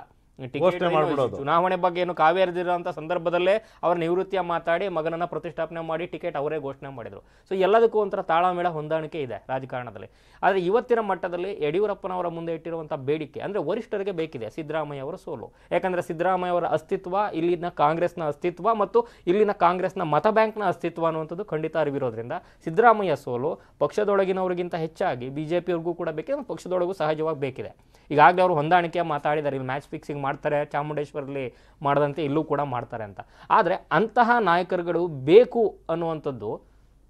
ಚುನಾವಣೆ ಬಗ್ಗೆ ಏನು ಕಾವೇರಿದಿರೋಂಥ ಸಂದರ್ಭದಲ್ಲೇ ಅವರ ನಿವೃತ್ತಿಯ ಮಾತಾಡಿ ಮಗನನ್ನ ಪ್ರತಿಷ್ಠಾಪನೆ ಮಾಡಿ ಟಿಕೆಟ್ ಅವರೇ ಘೋಷಣೆ ಮಾಡಿದ್ರು. ಸೊ ಎಲ್ಲದಕ್ಕೂ ಒಂಥರ ತಾಳಮೇಳ ಹೊಂದಾಣಿಕೆ ಇದೆ ರಾಜಕಾರಣದಲ್ಲಿ. ಆದರೆ ಇವತ್ತಿನ ಮಟ್ಟದಲ್ಲಿ ಯಡಿಯೂರಪ್ಪನವರ ಮುಂದೆ ಇಟ್ಟಿರುವಂಥ ಬೇಡಿಕೆ ಅಂದರೆ ವರಿಷ್ಠರಿಗೆ ಬೇಕಿದೆ ಸಿದ್ದರಾಮಯ್ಯ ಅವರ ಸೋಲು. ಯಾಕಂದರೆ ಸಿದ್ದರಾಮಯ್ಯ ಅವರ ಅಸ್ತಿತ್ವ, ಇಲ್ಲಿನ ಕಾಂಗ್ರೆಸ್ನ ಅಸ್ತಿತ್ವ ಮತ್ತು ಇಲ್ಲಿನ ಕಾಂಗ್ರೆಸ್ನ ಮತ ಬ್ಯಾಂಕ್ನ ಅಸ್ತಿತ್ವ ಅನ್ನುವಂಥದ್ದು ಖಂಡಿತ ಅರಿವಿರೋದ್ರಿಂದ ಸಿದ್ದರಾಮಯ್ಯ ಸೋಲು ಪಕ್ಷದೊಳಗಿನವರಿಗಿಂತ ಹೆಚ್ಚಾಗಿ BJPಯವ್ರಿಗೂ ಕೂಡ ಬೇಕಿದೆ, ಪಕ್ಷದೊಳಗೂ ಸಹಜವಾಗಿ ಬೇಕಿದೆ. ಈಗಾಗಲೇ ಅವರು ಹೊಂದಾಣಿಕೆ ಮಾತಾಡಿದ್ದಾರೆ, ಇಲ್ಲಿ ಮ್ಯಾಚ್ ಫಿಕ್ಸಿಂಗ್ ಮಾಡ್ತಾರೆ, ಚಾಮುಂಡೇಶ್ವರಲ್ಲಿ ಮಾಡದಂತೆ ಇಲ್ಲೂ ಕೂಡ ಮಾಡ್ತಾರೆ ಅಂತ. ಆದರೆ ಅಂತಹ ನಾಯಕರುಗಳು ಬೇಕು ಅನ್ನುವಂಥದ್ದು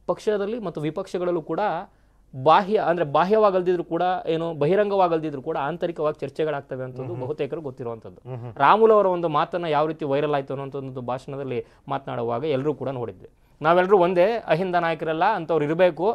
ಪಕ್ಷದಲ್ಲಿ ಮತ್ತು ವಿಪಕ್ಷಗಳಲ್ಲೂ ಕೂಡ ಬಾಹ್ಯವಾಗಲ್ದಿದ್ರು ಕೂಡ ಬಹಿರಂಗವಾಗಲ್ದಿದ್ರು ಕೂಡ ಆಂತರಿಕವಾಗಿ ಚರ್ಚೆಗಳಾಗ್ತವೆ ಅಂತದ್ದು ಬಹುತೇಕರು ಗೊತ್ತಿರುವಂಥದ್ದು. ರಾಮುಲು ಅವರ ಒಂದು ಮಾತನ್ನು ಯಾವ ರೀತಿ ವೈರಲ್ ಆಯಿತು ಅನ್ನೋಂಥ ಒಂದು ಭಾಷಣದಲ್ಲಿ ಮಾತನಾಡುವಾಗ ಎಲ್ಲರೂ ಕೂಡ ನೋಡಿದ್ವಿ. ನಾವೆಲ್ಲರೂ ಒಂದೇ ಅಹಿಂದ ನಾಯಕರೆಲ್ಲ ಅಂಥವ್ರು ಇರಬೇಕು.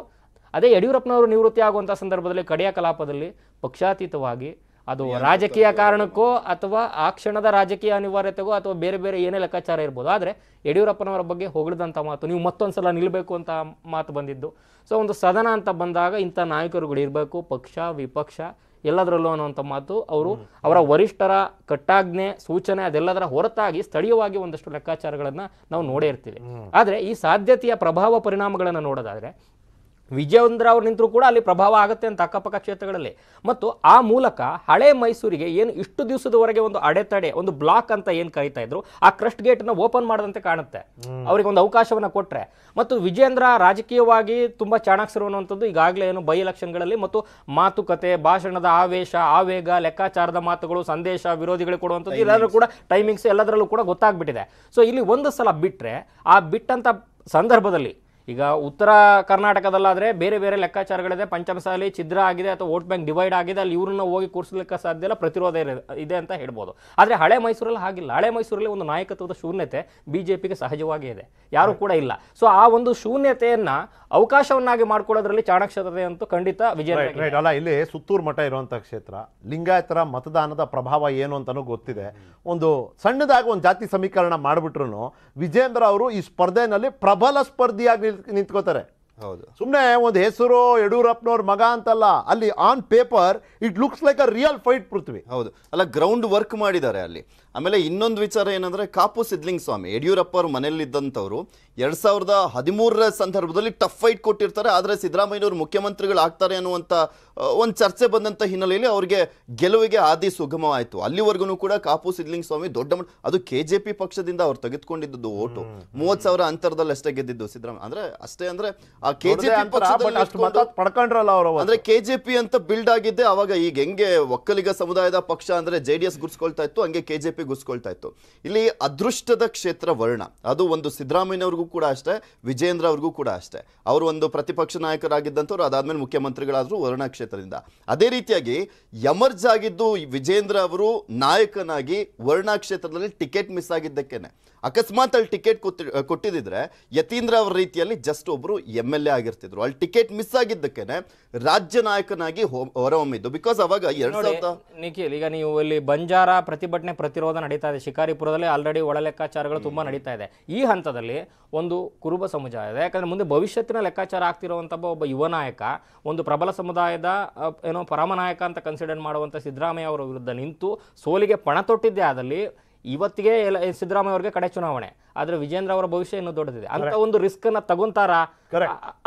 ಅದೇ ಯಡಿಯೂರಪ್ಪನವರು ನಿವೃತ್ತಿ ಆಗುವಂಥ ಸಂದರ್ಭದಲ್ಲಿ ಕಡೆಯ ಕಲಾಪದಲ್ಲಿ ಪಕ್ಷಾತೀತವಾಗಿ ಅದು ರಾಜಕೀಯ ಕಾರಣಕ್ಕೋ ಅಥವಾ ಆ ಕ್ಷಣದ ರಾಜಕೀಯ ಅನಿವಾರ್ಯತೆಗೋ ಅಥವಾ ಬೇರೆ ಬೇರೆ ಏನೇ ಲೆಕ್ಕಾಚಾರ ಇರ್ಬೋದು, ಆದರೆ ಯಡಿಯೂರಪ್ಪನವರ ಬಗ್ಗೆ ಹೊಗಳಿದಂಥ ಮಾತು, ನೀವು ಮತ್ತೊಂದು ಸಲ ನಿಲ್ಲಬೇಕು ಅಂತ ಮಾತು ಬಂದಿದ್ದು. ಸೊ ಒಂದು ಸದನ ಅಂತ ಬಂದಾಗ ಇಂಥ ನಾಯಕರುಗಳು ಇರಬೇಕು, ಪಕ್ಷ ವಿಪಕ್ಷ ಎಲ್ಲದರಲ್ಲೂ ಅನ್ನುವಂಥ ಮಾತು ಅವರ ವರಿಷ್ಠರ ಕಟ್ಟಾಜ್ಞೆ ಸೂಚನೆ ಅದೆಲ್ಲದರ ಹೊರತಾಗಿ ಸ್ಥಳೀಯವಾಗಿ ಒಂದಷ್ಟು ಲೆಕ್ಕಾಚಾರಗಳನ್ನು ನಾವು ನೋಡೇ ಇರ್ತೀವಿ. ಆದರೆ ಈ ಸಾಧ್ಯತೆಯ ಪ್ರಭಾವ ಪರಿಣಾಮಗಳನ್ನು ನೋಡೋದಾದರೆ ವಿಜೇಂದ್ರ ಅವ್ರು ನಿಂತರೂ ಕೂಡ ಅಲ್ಲಿ ಪ್ರಭಾವ ಆಗುತ್ತೆ ಅಂತ ಅಕ್ಕಪಕ್ಕ ಕ್ಷೇತ್ರಗಳಲ್ಲಿ. ಮತ್ತು ಆ ಮೂಲಕ ಹಳೆ ಮೈಸೂರಿಗೆ ಏನು ಇಷ್ಟು ದಿವಸದವರೆಗೆ ಒಂದು ಅಡೆತಡೆ, ಒಂದು ಬ್ಲಾಕ್ ಅಂತ ಏನು ಕರೀತಾ ಇದ್ರು, ಆ ಕ್ರಸ್ಟ್ ಗೇಟ್ನ ಓಪನ್ ಮಾಡದಂತೆ ಕಾಣುತ್ತೆ ಅವರಿಗೆ ಒಂದು ಅವಕಾಶವನ್ನು ಕೊಟ್ಟರೆ. ಮತ್ತು ವಿಜೇಂದ್ರ ರಾಜಕೀಯವಾಗಿ ತುಂಬ ಚಾಣಾಕ್ಷರು ಅನ್ನುವಂಥದ್ದು ಈಗಾಗಲೇ ಏನು ಬೈ ಎಲೆಕ್ಷನ್ಗಳಲ್ಲಿ ಮತ್ತು ಮಾತುಕತೆ, ಭಾಷಣದ ಆವೇಶ, ಆವೇಗ, ಲೆಕ್ಕಾಚಾರದ ಮಾತುಗಳು, ಸಂದೇಶ ವಿರೋಧಿಗಳಿಗೆ ಕೊಡುವಂಥದ್ದು ಎಲ್ಲರೂ ಕೂಡ ಟೈಮಿಂಗ್ಸ್ ಎಲ್ಲದರಲ್ಲೂ ಕೂಡ ಗೊತ್ತಾಗ್ಬಿಟ್ಟಿದೆ. ಸೊ ಇಲ್ಲಿ ಒಂದು ಸಲ ಬಿಟ್ಟರೆ ಆ ಬಿಟ್ಟಂಥ ಸಂದರ್ಭದಲ್ಲಿ ಈಗ ಉತ್ತರ ಕರ್ನಾಟಕದಲ್ಲಾದರೆ ಬೇರೆ ಬೇರೆ ಲೆಕ್ಕಾಚಾರಗಳಿದೆ, ಪಂಚಮಸಾಲಿ ಛಿದ್ರ ಆಗಿದೆ ಅಥವಾ ವೋಟ್ ಬ್ಯಾಂಕ್ ಡಿವೈಡ್ ಆಗಿದೆ, ಅಲ್ಲಿ ಇವ್ರನ್ನ ಹೋಗಿ ಕೂರಿಸಲಿಕ್ಕೆ ಸಾಧ್ಯ ಇಲ್ಲ, ಪ್ರತಿರೋಧ ಇದೆ ಅಂತ ಹೇಳ್ಬೋದು. ಆದರೆ ಹಳೆ ಮೈಸೂರಲ್ಲಿ ಹಾಗಿಲ್ಲ. ಹಳೆ ಮೈಸೂರಲ್ಲಿ ಒಂದು ನಾಯಕತ್ವದ ಶೂನ್ಯತೆ ಬಿಜೆಪಿಗೆ ಸಹಜವಾಗಿ ಇದೆ, ಯಾರು ಕೂಡ ಇಲ್ಲ. ಸೊ ಆ ಒಂದು ಶೂನ್ಯತೆಯನ್ನ ಅವಕಾಶವನ್ನಾಗಿ ಮಾಡ್ಕೊಳ್ಳೋದ್ರಲ್ಲಿ ಚಾಣಕ್ಷತೆ ಅಂತೂ ಖಂಡಿತ ವಿಜಯ ಅಲ್ಲ. ಇಲ್ಲಿ ಸುತ್ತೂರು ಮಠ ಇರುವಂತಹ ಕ್ಷೇತ್ರ, ಲಿಂಗಾಯತರ ಮತದಾನದ ಪ್ರಭಾವ ಏನು ಅಂತಾನೂ ಗೊತ್ತಿದೆ. ಒಂದು ಸಣ್ಣದಾಗಿ ಒಂದು ಜಾತಿ ಸಮೀಕರಣ ಮಾಡಿಬಿಟ್ರು ವಿಜೇಂದ್ರ ಅವರು ಈ ಸ್ಪರ್ಧೆನಲ್ಲಿ ಪ್ರಬಲ ಸ್ಪರ್ಧಿಯಾಗಿ ನಿಂತ್ಕೋತಾರೆ. ಹೌದು, ಸುಮ್ಮನೆ ಒಂದು ಹೆಸರು ಯಡಿಯೂರಪ್ಪನವ್ರ ಮಗ ಅಂತಲ್ಲ, ಅಲ್ಲಿ on paper it looks like a real fight Prithvi. ಹೌದು, ಅಲ್ಲ ಗ್ರೌಂಡ್ ವರ್ಕ್ ಮಾಡಿದ್ದಾರೆ ಅಲ್ಲಿ. ಆಮೇಲೆ ಇನ್ನೊಂದು ವಿಚಾರ ಏನಂದ್ರೆ, ಕಾಪು ಸಿದ್ಲಿಂಗ ಸ್ವಾಮಿ ಯಡಿಯೂರಪ್ಪ ಅವ್ರ ಮನೆಯಲ್ಲಿದ್ದಂಥವ್ರು 2013ರ ಸಂದರ್ಭದಲ್ಲಿ ಟಫ್ ಫೈಟ್ ಕೊಟ್ಟಿರ್ತಾರೆ. ಆದರೆ ಸಿದ್ದರಾಮಯ್ಯನವರು ಮುಖ್ಯಮಂತ್ರಿಗಳು ಆಗ್ತಾರೆ ಅನ್ನುವಂಥ ಒಂದು ಚರ್ಚೆ ಬಂದಂಥ ಹಿನ್ನೆಲೆಯಲ್ಲಿ ಅವ್ರಿಗೆ ಗೆಲುವಿಗೆ ಆದಿ ಸುಗಮವಾಯಿತು. ಅಲ್ಲಿವರೆಗೂ ಕೂಡ ಕಾಪು ಸಿದ್ಲಿಂಗ ಸ್ವಾಮಿ ದೊಡ್ಡ ಅದು KJP ಪಕ್ಷದಿಂದ ಅವ್ರು ತೆಗೆದುಕೊಂಡಿದ್ದು ಓಟು 30,000 ಅಂತರದಲ್ಲಿ ಅಷ್ಟೇ ಗೆದ್ದಿದ್ದು ಸಿದ್ದರಾಮಯ್ಯ. ಅಂದ್ರೆ ಅಷ್ಟೇ ಅಂದ್ರೆ ಆ KJP ಪಡ್ಕೊಂಡ್ರಲ್ಲ ಅವರು, ಅಂದ್ರೆ KJP ಅಂತ ಬಿಲ್ಡ್ ಆಗಿದ್ದೆ ಅವಾಗ. ಈಗ ಹೆಂಗೆ ಒಕ್ಕಲಿಗ ಸಮುದಾಯದ ಪಕ್ಷ ಅಂದ್ರೆ JDS ಗುರ್ಸ್ಕೊಳ್ತಾ ಇತ್ತು, ಹಂಗೆ KJP ಗುರ್ಸ್ಕೊಳ್ತಾ ಇತ್ತು. ಇಲ್ಲಿ ಅದೃಷ್ಟದ ಕ್ಷೇತ್ರ ವರ್ಣ, ಅದು ಒಂದು ಸಿದ್ದರಾಮಯ್ಯನವ್ರಿಗೂ ಕೂಡ ಅಷ್ಟೇ, ವಿಜೇಂದ್ರ ಅವ್ರಿಗೂ ಕೂಡ ಅಷ್ಟೇ. ಅವರು ಒಂದು ಪ್ರತಿಪಕ್ಷ ನಾಯಕರಾಗಿದ್ದಂಥವ್ರು, ಅದಾದ್ಮೇಲೆ ಮುಖ್ಯಮಂತ್ರಿಗಳಾದ್ರು ವರ್ಣ ಕ್ಷೇತ್ರದಿಂದ. ಅದೇ ರೀತಿಯಾಗಿ ಎಮರ್ಜ್ ಆಗಿದ್ದು ವಿಜೇಂದ್ರ ಅವರು ನಾಯಕನಾಗಿ ವರ್ಣ ಕ್ಷೇತ್ರದಲ್ಲಿ ಟಿಕೆಟ್ ಮಿಸ್ ಆಗಿದ್ದಕ್ಕೇನೆ. ಅಕಸ್ಮಾತ್ ಅಲ್ಲಿ ಟಿಕೆಟ್ ಕೊಟ್ಟಿದ್ರೆ ಯತೀಂದ್ರ ಅವರ ರೀತಿಯಲ್ಲಿ ಜಸ್ಟ್ ಒಬ್ರು MLA ಆಗಿರ್ತಿದ್ರು. ಅಲ್ಲಿ ಟಿಕೆಟ್ ಮಿಸ್ ಆಗಿದ್ದಕ್ಕೇನೆ ರಾಜ್ಯ ನಾಯಕನಾಗಿ ಹೊರಹೊಮ್ಮಿದ್ದು. ಬಿಕಾಸ್ ಅವಾಗ ನಿಖಿಲ್, ಈಗ ನೀವು ಇಲ್ಲಿ ಬಂಜಾರ ಪ್ರತಿಭಟನೆ ಪ್ರತಿರೋಧ ನಡೀತಾ ಇದೆ, ಶಿಕಾರಿಪುರದಲ್ಲಿ ಆಲ್ರೆಡಿ ಒಳ ಲೆಕ್ಕಾಚಾರಗಳು ತುಂಬಾ ನಡೀತಾ ಇದೆ. ಈ ಹಂತದಲ್ಲಿ ಒಂದು ಕುರುಬ ಸಮುದಾಯ ಇದೆ, ಯಾಕಂದ್ರೆ ಮುಂದೆ ಭವಿಷ್ಯತ್ತಿನ ಲೆಕ್ಕಾಚಾರ ಆಗ್ತಿರುವಂಥ ಒಬ್ಬ ಯುವ ನಾಯಕ, ಒಂದು ಪ್ರಬಲ ಸಮುದಾಯದ ಏನೋ ಪರಮನಾಯಕ ಅಂತ ಕನ್ಸಿಡರ್ ಮಾಡುವಂಥ ಸಿದ್ದರಾಮಯ್ಯ ಅವರ ವಿರುದ್ಧ ನಿಂತು ಸೋಲಿಗೆ ಪಣ ತೊಟ್ಟಿದ್ದೆ ಆದಲ್ಲಿ ಇವತ್ತಿಗೆ ಸಿದ್ದರಾಮಯ್ಯ ಅವರಿಗೆ ಕಡೆ ಚುನಾವಣೆ. ಆದ್ರೆ ವಿಜೇಂದ್ರ ಅವರ ಭವಿಷ್ಯ ಇನ್ನೂ ದೊಡ್ಡದಿದೆ. ಅಂತ ಒಂದು ರಿಸ್ಕ್ ಅನ್ನ ತಗೊಂತಾರ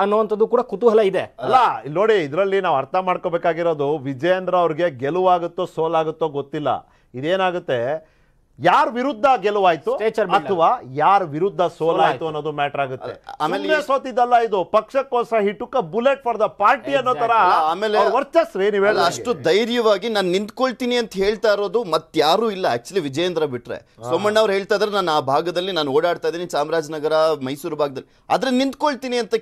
ಅನ್ನುವಂಥದ್ದು ಕೂಡ ಕುತೂಹಲ ಇದೆ. ಅಲ್ಲ ಇಲ್ಲಿ ನೋಡಿ, ಇದರಲ್ಲಿ ನಾವು ಅರ್ಥ ಮಾಡ್ಕೋಬೇಕಾಗಿರೋದು, ವಿಜೇಂದ್ರ ಅವ್ರಿಗೆ ಗೆಲುವಾಗುತ್ತೋ ಸೋಲಾಗುತ್ತೋ ಗೊತ್ತಿಲ್ಲ. ಇದೇನಾಗುತ್ತೆ, ಯಾರ ವಿರುದ್ಧ ಗೆಲುವಾಯ್ತು ಅಥವಾ ಯಾರ ವಿರುದ್ಧ ಸೋಲಾಯ್ತು ಅನ್ನೋದು ಮ್ಯಾಟರ್ ಆಗುತ್ತೆ. ಆಮೇಲೆ ಸೋತಿದ್ದಲ್ಲ, ಇದು ಪಕ್ಷಕ್ಕೋಸ್ಕರ he took a bullet for the party ಅನ್ನೋ ತರ. ಆಮೇಲೆ ವರ್ಚಸ್ರಿ ನೀವು ಅಷ್ಟು ಧೈರ್ಯವಾಗಿ ನಾನು ನಿಂತ್ಕೊಳ್ತೀನಿ ಅಂತ ಹೇಳ್ತಾ ಇರೋದು ಮತ್ತಾರು ಇಲ್ಲ ಆಕ್ಚುಲಿ ವಿಜೇಂದ್ರ ಬಿಟ್ರೆ. ಸೋಮಣ್ಣ ಅವ್ರು ಹೇಳ್ತಾ ಇದ್ರೆ ನಾನು ಆ ಭಾಗದಲ್ಲಿ ನಾನು ಓಡಾಡ್ತಾ ಇದ್ದೀನಿ, ಚಾಮರಾಜನಗರ ಮೈಸೂರು ಭಾಗದಲ್ಲಿ, ಆದ್ರೆ ನಿಂತ್ಕೊಳ್ತೀನಿ ಅಂತ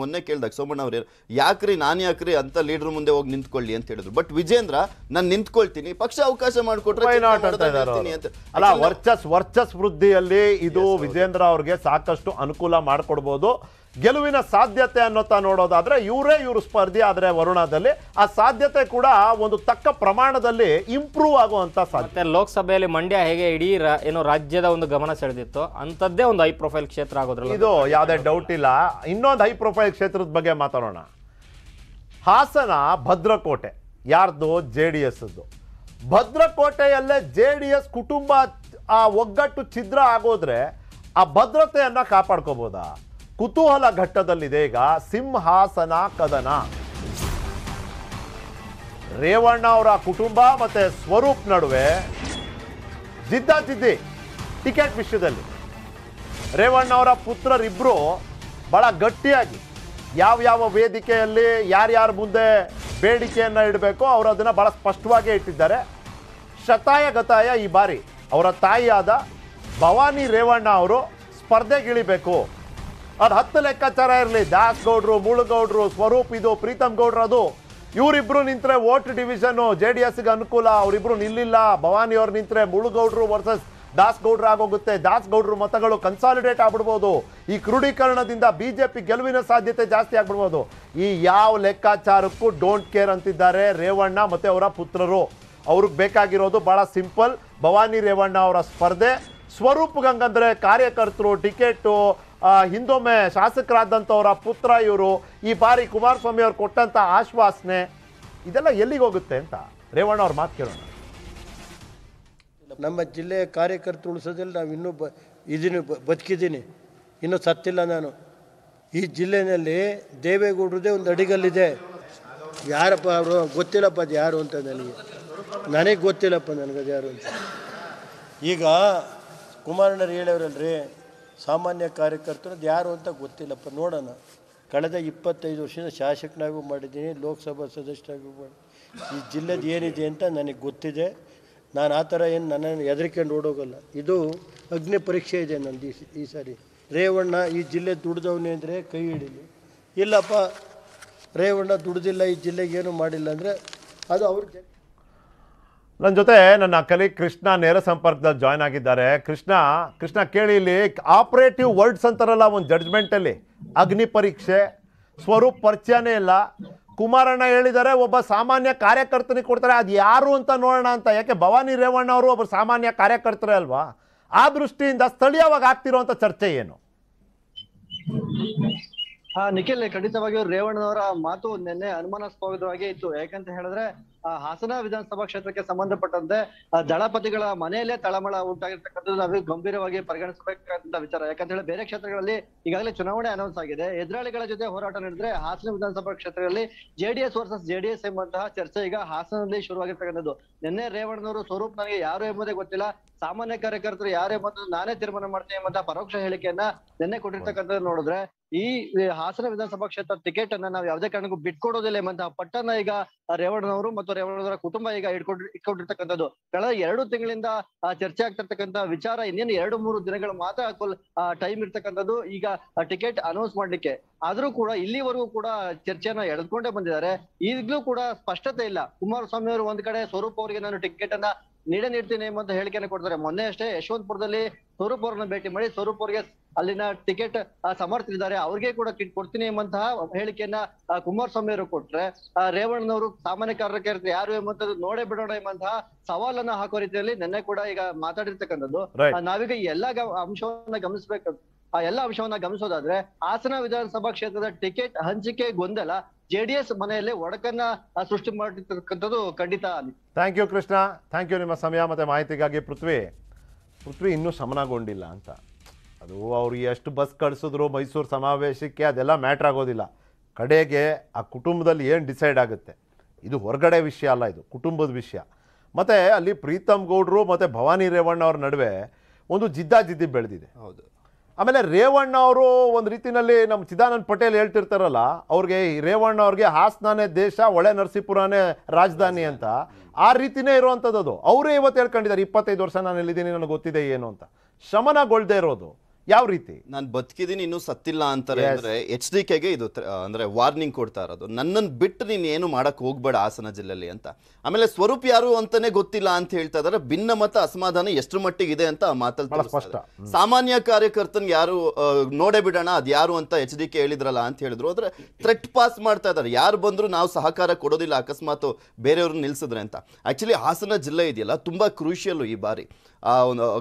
ಮೊನ್ನೆ ಕೇಳ್ದಾಗ ಸೋಮಣ್ಣ ಅವ್ರು ಯಾಕ್ರಿ ನಾನ್ ಯಾಕ್ರಿ ಅಂತ ಲೀಡರ್ ಮುಂದೆ ಹೋಗಿ ನಿಂತ್ಕೊಳ್ಳಿ ಅಂತ ಹೇಳಿದ್ರು. ಬಟ್ ವಿಜೇಂದ್ರ ನಾನು ನಿಂತ್ಕೊಳ್ತೀನಿ, ಪಕ್ಷ ಅವಕಾಶ ಮಾಡಿಕೊಟ್ರೆ ಅಂತ. ವರ್ಚಸ್ ವೃದ್ಧಿಯಲ್ಲಿ ಇದು ವಿಜೇಂದ್ರ ಅವ್ರಿಗೆ ಸಾಕಷ್ಟು ಅನುಕೂಲ ಮಾಡಿಕೊಡ್ಬೋದು. ಗೆಲುವಿನ ಸಾಧ್ಯತೆ ಅನ್ನೋತಾ ನೋಡೋದಾದ್ರೆ ಇವರು ಸ್ಪರ್ಧಿ ಆದ್ರೆ ವರುಣದಲ್ಲಿ ಆ ಸಾಧ್ಯತೆ ಕೂಡ ಒಂದು ತಕ್ಕ ಪ್ರಮಾಣದಲ್ಲಿ ಇಂಪ್ರೂವ್ ಆಗುವಂತ ಸಾಧ್ಯತೆ. ಲೋಕಸಭೆಯಲ್ಲಿ ಮಂಡ್ಯ ಹೇಗೆ ಇಡೀ ಏನೋ ರಾಜ್ಯದ ಒಂದು ಗಮನ ಸೆಳೆದಿತ್ತು, ಅಂತದ್ದೇ ಒಂದು ಹೈ ಪ್ರೊಫೈಲ್ ಕ್ಷೇತ್ರ ಆಗೋದ್ರಲ್ಲಿ ಇದು ಯಾವುದೇ ಡೌಟ್ ಇಲ್ಲ. ಇನ್ನೊಂದು ಹೈ ಪ್ರೊಫೈಲ್ ಕ್ಷೇತ್ರದ ಬಗ್ಗೆ ಮಾತಾಡೋಣ. ಹಾಸನ ಭದ್ರಕೋಟೆ ಯಾರ್ದು? JDS. ಭದ್ರಕೋಟೆಯಲ್ಲೇ JDS ಕುಟುಂಬ ಆ ಒಗ್ಗಟ್ಟು ಛಿದ್ರ ಆಗೋದ್ರೆ ಆ ಭದ್ರತೆಯನ್ನ ಕಾಪಾಡ್ಕೋಬಹುದಾ? ಕುತೂಹಲ ಘಟ್ಟದಲ್ಲಿದೆ ಈಗ ಸಿಂಹಾಸನ ಕದನ. ರೇವಣ್ಣ ಅವರ ಕುಟುಂಬ ಮತ್ತೆ ಸ್ವರೂಪ್ ನಡುವೆ ಜಿದ್ದಾಜಿದ್ದಿ ಟಿಕೆಟ್ ವಿಷಯದಲ್ಲಿ. ರೇವಣ್ಣ ಅವರ ಪುತ್ರರಿಬ್ರು ಬಹಳ ಗಟ್ಟಿಯಾಗಿ ಯಾವ ವೇದಿಕೆಯಲ್ಲಿ ಯಾರ್ಯಾರ ಮುಂದೆ ಬೇಡಿಕೆಯನ್ನ ಇಡಬೇಕೋ ಅವರು ಅದನ್ನ ಬಹಳ ಸ್ಪಷ್ಟವಾಗಿ ಇಟ್ಟಿದ್ದಾರೆ. ಶತಾಯ ಗತಾಯ ಈ ಬಾರಿ ಅವರ ತಾಯಿಯಾದ ಭವಾನಿ ರೇವಣ್ಣ ಅವರು ಸ್ಪರ್ಧೆಗಿಳಿಬೇಕು. ಅದು 10 ಲೆಕ್ಕಾಚಾರ ಇರಲಿ, ದಾಸ್ ಗೌಡ್ರು, ಮುಳುಗೌಡ್ರು, ಸ್ವರೂಪ್, ಇದು ಪ್ರೀತಮ್ ಗೌಡ್ರು, ಅದು ಇವರಿಬ್ರು ನಿಂತ್ರೆ ವೋಟ್ ಡಿವಿಷನ್ JDSಗೆ ಅನುಕೂಲ. ಅವರಿಬ್ರು ನಿಲ್ಲಿಲ್ಲ, ಭವಾನಿ ಅವ್ರು ನಿಂತ್ರೆ ಮುಳುಗೌಡ್ರು ವರ್ಸಸ್ ದಾಸ್ ಗೌಡ್ರು ಆಗೋಗುತ್ತೆ. ದಾಸ್ ಗೌಡ್ರು ಮತಗಳು ಕನ್ಸಾಲಿಡೇಟ್ ಆಗ್ಬಿಡ್ಬೋದು. ಈ ಕ್ರೋಢೀಕರಣದಿಂದ BJP ಗೆಲುವಿನ ಸಾಧ್ಯತೆ ಜಾಸ್ತಿ ಆಗ್ಬಿಡ್ಬೋದು. ಈ ಯಾವ ಲೆಕ್ಕಾಚಾರಕ್ಕೂ ಡೋಂಟ್ ಕೇರ್ ಅಂತಿದ್ದಾರೆ ರೇವಣ್ಣ ಮತ್ತೆ ಅವರ ಪುತ್ರರು. ಅವ್ರಿಗೆ ಬೇಕಾಗಿರೋದು ಬಹಳ ಸಿಂಪಲ್, ಭವಾನಿ ರೇವಣ್ಣ ಅವರ ಸ್ಪರ್ಧೆ. ಸ್ವರೂಪ್ ಗಂಗಂದ್ರೆ ಕಾರ್ಯಕರ್ತರು, ಟಿಕೆಟು, ಹಿಂದೊಮ್ಮೆ ಶಾಸಕರಾದಂಥವರ ಪುತ್ರ ಇವರು. ಈ ಬಾರಿ ಕುಮಾರಸ್ವಾಮಿ ಅವ್ರು ಕೊಟ್ಟಂತ ಆಶ್ವಾಸನೆ ಇದೆಲ್ಲ ಎಲ್ಲಿಗೆ ಹೋಗುತ್ತೆ ಅಂತ ರೇವಣ್ಣ ಅವ್ರ ಮಾತು ಕೇಳೋಣ. ನಮ್ಮ ಜಿಲ್ಲೆಯ ಕಾರ್ಯಕರ್ತರು ಉಳಿಸೋದ್ರಲ್ಲಿ ನಾವು ಇನ್ನೂ ಇದೀನಿ, ಬದುಕಿದ್ದೀನಿ, ಇನ್ನೂ ಸತ್ತಿಲ್ಲ ನಾನು. ಈ ಜಿಲ್ಲೆಯಲ್ಲಿ ದೇವೇಗೌಡರದೇ ಒಂದು ಅಡಿಗಲ್ಲಿದೆ. ಯಾರಪ್ಪ ಅವರು ಗೊತ್ತಿಲ್ಲಪ್ಪ, ಅದು ಯಾರು ಅಂತ ನನಗೆ ಗೊತ್ತಿಲ್ಲಪ್ಪ, ನನಗದು ಯಾರು ಅಂತ. ಈಗ ಕುಮಾರಣ್ಣರು ಹೇಳೋರಲ್ರಿ, ಸಾಮಾನ್ಯ ಕಾರ್ಯಕರ್ತರು ಅದು ಯಾರು ಅಂತ ಗೊತ್ತಿಲ್ಲಪ್ಪ. ನೋಡೋಣ, ಕಳೆದ 25 ವರ್ಷದ ಶಾಸಕನಾಗೂ ಮಾಡಿದ್ದೀನಿ, ಲೋಕಸಭಾ ಸದಸ್ಯನಾಗೂ ಮಾಡಿ. ಈ ಜಿಲ್ಲೆದು ಏನಿದೆ ಅಂತ ನನಗೆ ಗೊತ್ತಿದೆ. ನಾನು ಆ ಥರ ಏನು ನನ್ನನ್ನು ಹೆದರಿಕೊಂಡು ಓಡೋಗಲ್ಲ. ಇದು ಅಗ್ನಿ ಪರೀಕ್ಷೆ ಇದೆ ನಂದು ಈ ಸಾರಿ. ರೇವಣ್ಣ ಈ ಜಿಲ್ಲೆ ದುಡ್ದವನೇ ಅಂದರೆ ಕೈ ಹಿಡೀಲಿ. ಇಲ್ಲಪ್ಪ, ರೇವಣ್ಣ ದುಡ್ದಿಲ್ಲ, ಈ ಜಿಲ್ಲೆಗೆ ಏನು ಮಾಡಿಲ್ಲ ಅಂದರೆ ಅದು ಅವ್ರಿಗೆ. ನನ್ನ ಜೊತೆ ನನ್ನ ಕಲೀಗ್ ಕೃಷ್ಣ ನೇರ ಸಂಪರ್ಕದಲ್ಲಿ ಜಾಯ್ನ್ ಆಗಿದ್ದಾರೆ. ಕೃಷ್ಣ ಕೇಳಿ, ಇಲ್ಲಿ ಆಪರೇಟಿವ್ ವರ್ಡ್ಸ್ ಅಂತಾರಲ್ಲ ಒಂದು ಜಡ್ಜ್ಮೆಂಟಲ್ಲಿ, ಅಗ್ನಿ ಪರೀಕ್ಷೆ, ಸ್ವರೂಪ್ ಪರಿಚಯನೇ ಇಲ್ಲ. ಕುಮಾರಣ್ಣ ಹೇಳಿದ್ದಾರೆ ಒಬ್ಬ ಸಾಮಾನ್ಯ ಕಾರ್ಯಕರ್ತನಿಗೆ ಕೊಡ್ತಾರೆ, ಅದು ಯಾರು ಅಂತ ನೋಡೋಣ ಅಂತ. ಯಾಕೆ ಭವಾನಿ ರೇವಣ್ಣ ಅವರು ಒಬ್ಬರು ಸಾಮಾನ್ಯ ಕಾರ್ಯಕರ್ತರೇ ಅಲ್ವಾ? ಆ ದೃಷ್ಟಿಯಿಂದ ಸ್ಥಳೀಯವಾಗಿ ಆಗ್ತಿರುವಂಥ ಚರ್ಚೆ ಏನು? ನಿಖಿಲ್, ಖಂಡಿತವಾಗಿಯೂ ರೇವಣ್ಣನವರ ಮಾತು ನಿನ್ನೆ ಅನುಮಾನಾಸ್ಪದವಾಗಿ ಇತ್ತು. ಯಾಕಂತ ಹೇಳಿದ್ರೆ ಹಾಸನ ವಿಧಾನಸಭಾ ಕ್ಷೇತ್ರಕ್ಕೆ ಸಂಬಂಧಪಟ್ಟಂತೆ ದಳಪತಿಗಳ ಮನೆಯಲ್ಲೇ ತಳಮಳ ಉಂಟಾಗಿರ್ತಕ್ಕಂಥದ್ದು ನಾವು ಗಂಭೀರವಾಗಿ ಪರಿಗಣಿಸಬೇಕಾದಂತ ವಿಚಾರ. ಯಾಕಂತ ಹೇಳಿ ಬೇರೆ ಕ್ಷೇತ್ರಗಳಲ್ಲಿ ಈಗಾಗಲೇ ಚುನಾವಣೆ ಅನೌನ್ಸ್ ಆಗಿದೆ. ಎದುರಾಳಿಗಳ ಜೊತೆ ಹೋರಾಟ ನಡೆದ್ರೆ ಹಾಸನ ವಿಧಾನಸಭಾ ಕ್ಷೇತ್ರದಲ್ಲಿ JDS ವರ್ಸಸ್ JDS ಎಂಬಂತಹ ಚರ್ಚೆ ಈಗ ಹಾಸನದಲ್ಲಿ ಶುರುವಾಗಿರ್ತಕ್ಕಂಥದ್ದು. ನಿನ್ನೆ ರೇವಣ್ಣನವರು ಸ್ವರೂಪ್ ನನಗೆ ಯಾರು ಎಂಬುದೇ ಗೊತ್ತಿಲ್ಲ, ಸಾಮಾನ್ಯ ಕಾರ್ಯಕರ್ತರು ಯಾರು ಎಂಬುದು ನಾನೇ ತೀರ್ಮಾನ ಮಾಡ್ತೀನಿ ಎಂಬಂತಹ ಪರೋಕ್ಷ ಹೇಳಿಕೆಯನ್ನ ನಿನ್ನೆ ಕೊಟ್ಟಿರ್ತಕ್ಕಂಥದ್ದು ನೋಡಿದ್ರೆ, ಈ ಹಾಸನ ವಿಧಾನಸಭಾ ಕ್ಷೇತ್ರ ಟಿಕೆಟ್ ಅನ್ನ ನಾವು ಯಾವುದೇ ಕಾರಣಕ್ಕೂ ಬಿಟ್ಕೊಡೋದಿಲ್ಲ ಎಂಬಂತಹ ಪಟ್ಟನ್ನ ಈಗ ರೇವಣ್ಣನವರು ಮತ್ತು ರೇವಣ್ಣನವರ ಕುಟುಂಬ ಈಗ ಇಟ್ಕೊಂಡಿರ್ತಕ್ಕಂಥದ್ದು. ಕಳೆದ 2 ತಿಂಗಳಿಂದ ಚರ್ಚೆ ಆಗ್ತಿರ್ತಕ್ಕಂಥ ವಿಚಾರ ಇನ್ನೇನು 2-3 ದಿನಗಳು ಮಾತ್ರ ಟೈಮ್ ಇರ್ತಕ್ಕಂಥದ್ದು ಈಗ ಟಿಕೆಟ್ ಅನೌನ್ಸ್ ಮಾಡ್ಲಿಕ್ಕೆ. ಆದ್ರೂ ಕೂಡ ಇಲ್ಲಿವರೆಗೂ ಕೂಡ ಚರ್ಚೆಯನ್ನ ಎಳೆದುಕೊಂಡೇ ಬಂದಿದ್ದಾರೆ. ಈಗಲೂ ಕೂಡ ಸ್ಪಷ್ಟತೆ ಇಲ್ಲ. ಕುಮಾರಸ್ವಾಮಿ ಅವರು ಒಂದ್ ಕಡೆ ಸ್ವರೂಪ್ ಅವರಿಗೆ ನಾನು ಟಿಕೆಟ್ ಅನ್ನ ನೀಡ್ತೀನಿ ಎಂಬಂತ ಹೇಳಿಕೆಯನ್ನು ಕೊಡ್ತಾರೆ. ಮೊನ್ನೆ ಅಷ್ಟೇ ಯಶವಂತಪುರದಲ್ಲಿ ಸ್ವರೂಪ್ ಅವರನ್ನ ಭೇಟಿ ಮಾಡಿ ಸ್ವರೂಪ್ ಅವರಿಗೆ ಅಲ್ಲಿನ ಟಿಕೆಟ್ ಸಮರ್ಥರಿದ್ದಾರೆ, ಅವ್ರಿಗೆ ಕೂಡ ಕೊಡ್ತೀನಿ ಎಂಬಂತಹ ಹೇಳಿಕೆಯನ್ನ ಕುಮಾರಸ್ವಾಮಿ ಅವರು ಕೊಟ್ರೆ, ರೇವಣ್ಣನವರು ಸಾಮಾನ್ಯ ಕಾರ್ಯಕರ್ತರು ಯಾರು ಎಂಬಂತದ್ದು ನೋಡೇ ಬಿಡೋಣ ಎಂಬಂತಹ ಸವಾಲನ್ನ ಹಾಕೋ ರೀತಿಯಲ್ಲಿ ನಿನ್ನೆ ಕೂಡ ಈಗ ಮಾತಾಡಿರ್ತಕ್ಕಂಥದ್ದು. ನಾವೀಗ ಎಲ್ಲಾ ಅಂಶವನ್ನ ಗಮನಿಸಬೇಕು. ಆ ಎಲ್ಲಾ ಅಂಶವನ್ನ ಗಮನಿಸೋದಾದ್ರೆ ಹಾಸನ ವಿಧಾನಸಭಾ ಕ್ಷೇತ್ರದ ಟಿಕೆಟ್ ಹಂಚಿಕೆ ಗೊಂದಲ JDS ಮನೆಯಲ್ಲೇ ಒಡಕನ್ನ ಸೃಷ್ಟಿ ಮಾಡಿರ್ತಕ್ಕಂಥದ್ದು ಖಂಡಿತ. Thank you Krishna, thank you ನಿಮ್ಮ ಸಮಯ ಮತ್ತು ಮಾಹಿತಿಗಾಗಿ. ಪೃಥ್ವಿ ಇನ್ನೂ ಶಮನಗೊಂಡಿಲ್ಲ ಅಂತ. ಅದು ಅವ್ರು ಎಷ್ಟು ಬಸ್ ಕಳಿಸಿದ್ರು ಮೈಸೂರು ಸಮಾವೇಶಕ್ಕೆ ಅದೆಲ್ಲ ಮ್ಯಾಟ್ರ್ ಆಗೋದಿಲ್ಲ. ಕಡೆಗೆ ಆ ಕುಟುಂಬದಲ್ಲಿ ಏನು ಡಿಸೈಡ್ ಆಗುತ್ತೆ, ಇದು ಹೊರಗಡೆ ವಿಷಯ ಅಲ್ಲ, ಇದು ಕುಟುಂಬದ ವಿಷಯ. ಮತ್ತು ಅಲ್ಲಿ ಪ್ರೀತಮ್ ಗೌಡ್ರು ಮತ್ತು ಭವಾನಿ ರೇವಣ್ಣ ಅವ್ರ ನಡುವೆ ಒಂದು ಜಿದ್ದಾಜಿದ್ದಿ ಬೆಳೆದಿದೆ. ಹೌದು. ಆಮೇಲೆ ರೇವಣ್ಣ ಅವರು ಒಂದು ರೀತಿಯಲ್ಲಿ ನಮ್ಮ ಚಿದಾನಂದ್ ಪಟೇಲ್ ಹೇಳ್ತಿರ್ತಾರಲ್ಲ, ಅವ್ರಿಗೆ ರೇವಣ್ಣ ಅವ್ರಿಗೆ ಹಾಸನನೇ ದೇಶ, ಹೊಳೆ ನರಸೀಪುರನೇ ರಾಜಧಾನಿ ಅಂತ, ಆ ರೀತಿನೇ ಇರುವಂಥದ್ದು. ಅದು ಅವರೇ ಇವತ್ತು ಹೇಳ್ಕೊಂಡಿದ್ದಾರೆ 25 ವರ್ಷ ನಾನು ಎಲ್ಲಿದ್ದೀನಿ, ನನಗೆ ಗೊತ್ತಿದೆ ಏನು ಅಂತ. ಶಮನಗೊಳ್ದೇ ಇರೋದು ಯಾವ ರೀತಿ? ನಾನು ಬದುಕಿದ್ದೀನಿ ಇನ್ನೂ ಸತ್ತಿಲ್ಲ ಅಂತಾರೆ ಅಂದ್ರೆ HDKಗೆ ಇದು ಅಂದ್ರೆ ವಾರ್ನಿಂಗ್ ಕೊಡ್ತಾ ಇರೋದು, ನನ್ನನ್ನು ಬಿಟ್ಟು ನೀನು ಏನು ಮಾಡಕ್ ಹೋಗ್ಬೇಡ ಹಾಸನ ಜಿಲ್ಲೆಯಲ್ಲಿ ಅಂತ. ಆಮೇಲೆ ಸ್ವರೂಪ್ ಯಾರು ಅಂತಾನೆ ಗೊತ್ತಿಲ್ಲ ಅಂತ ಹೇಳ್ತಾ ಇದಾರೆ. ಭಿನ್ನಮತ ಅಸಮಾಧಾನ ಎಷ್ಟರ ಮಟ್ಟಿಗೆ ಇದೆ ಅಂತ ಮಾತಲ್ಲಿ ಸ್ಪಷ್ಟ. ಸಾಮಾನ್ಯ ಕಾರ್ಯಕರ್ತನ್ಗೆ ಯಾರು ನೋಡೇ ಬಿಡೋಣ ಅದ್ ಯಾರು ಅಂತ HDK ಹೇಳಿದ್ರಲ್ಲ ಅಂತ ಹೇಳಿದ್ರು. ಆದ್ರೆ ಥ್ರೆಟ್ ಪಾಸ್ ಮಾಡ್ತಾ ಇದಾರೆ, ಯಾರು ಬಂದ್ರು ನಾವು ಸಹಕಾರ ಕೊಡೋದಿಲ್ಲ ಅಕಸ್ಮಾತ್ ಬೇರೆಯವ್ರನ್ನ ನಿಲ್ಸಿದ್ರೆ ಅಂತ. ಆಕ್ಚುಲಿ ಹಾಸನ ಜಿಲ್ಲೆ ಇದೆಯಲ್ಲ ತುಂಬಾ ಕ್ರೂಷಿಯಲ್ ಈ ಬಾರಿ.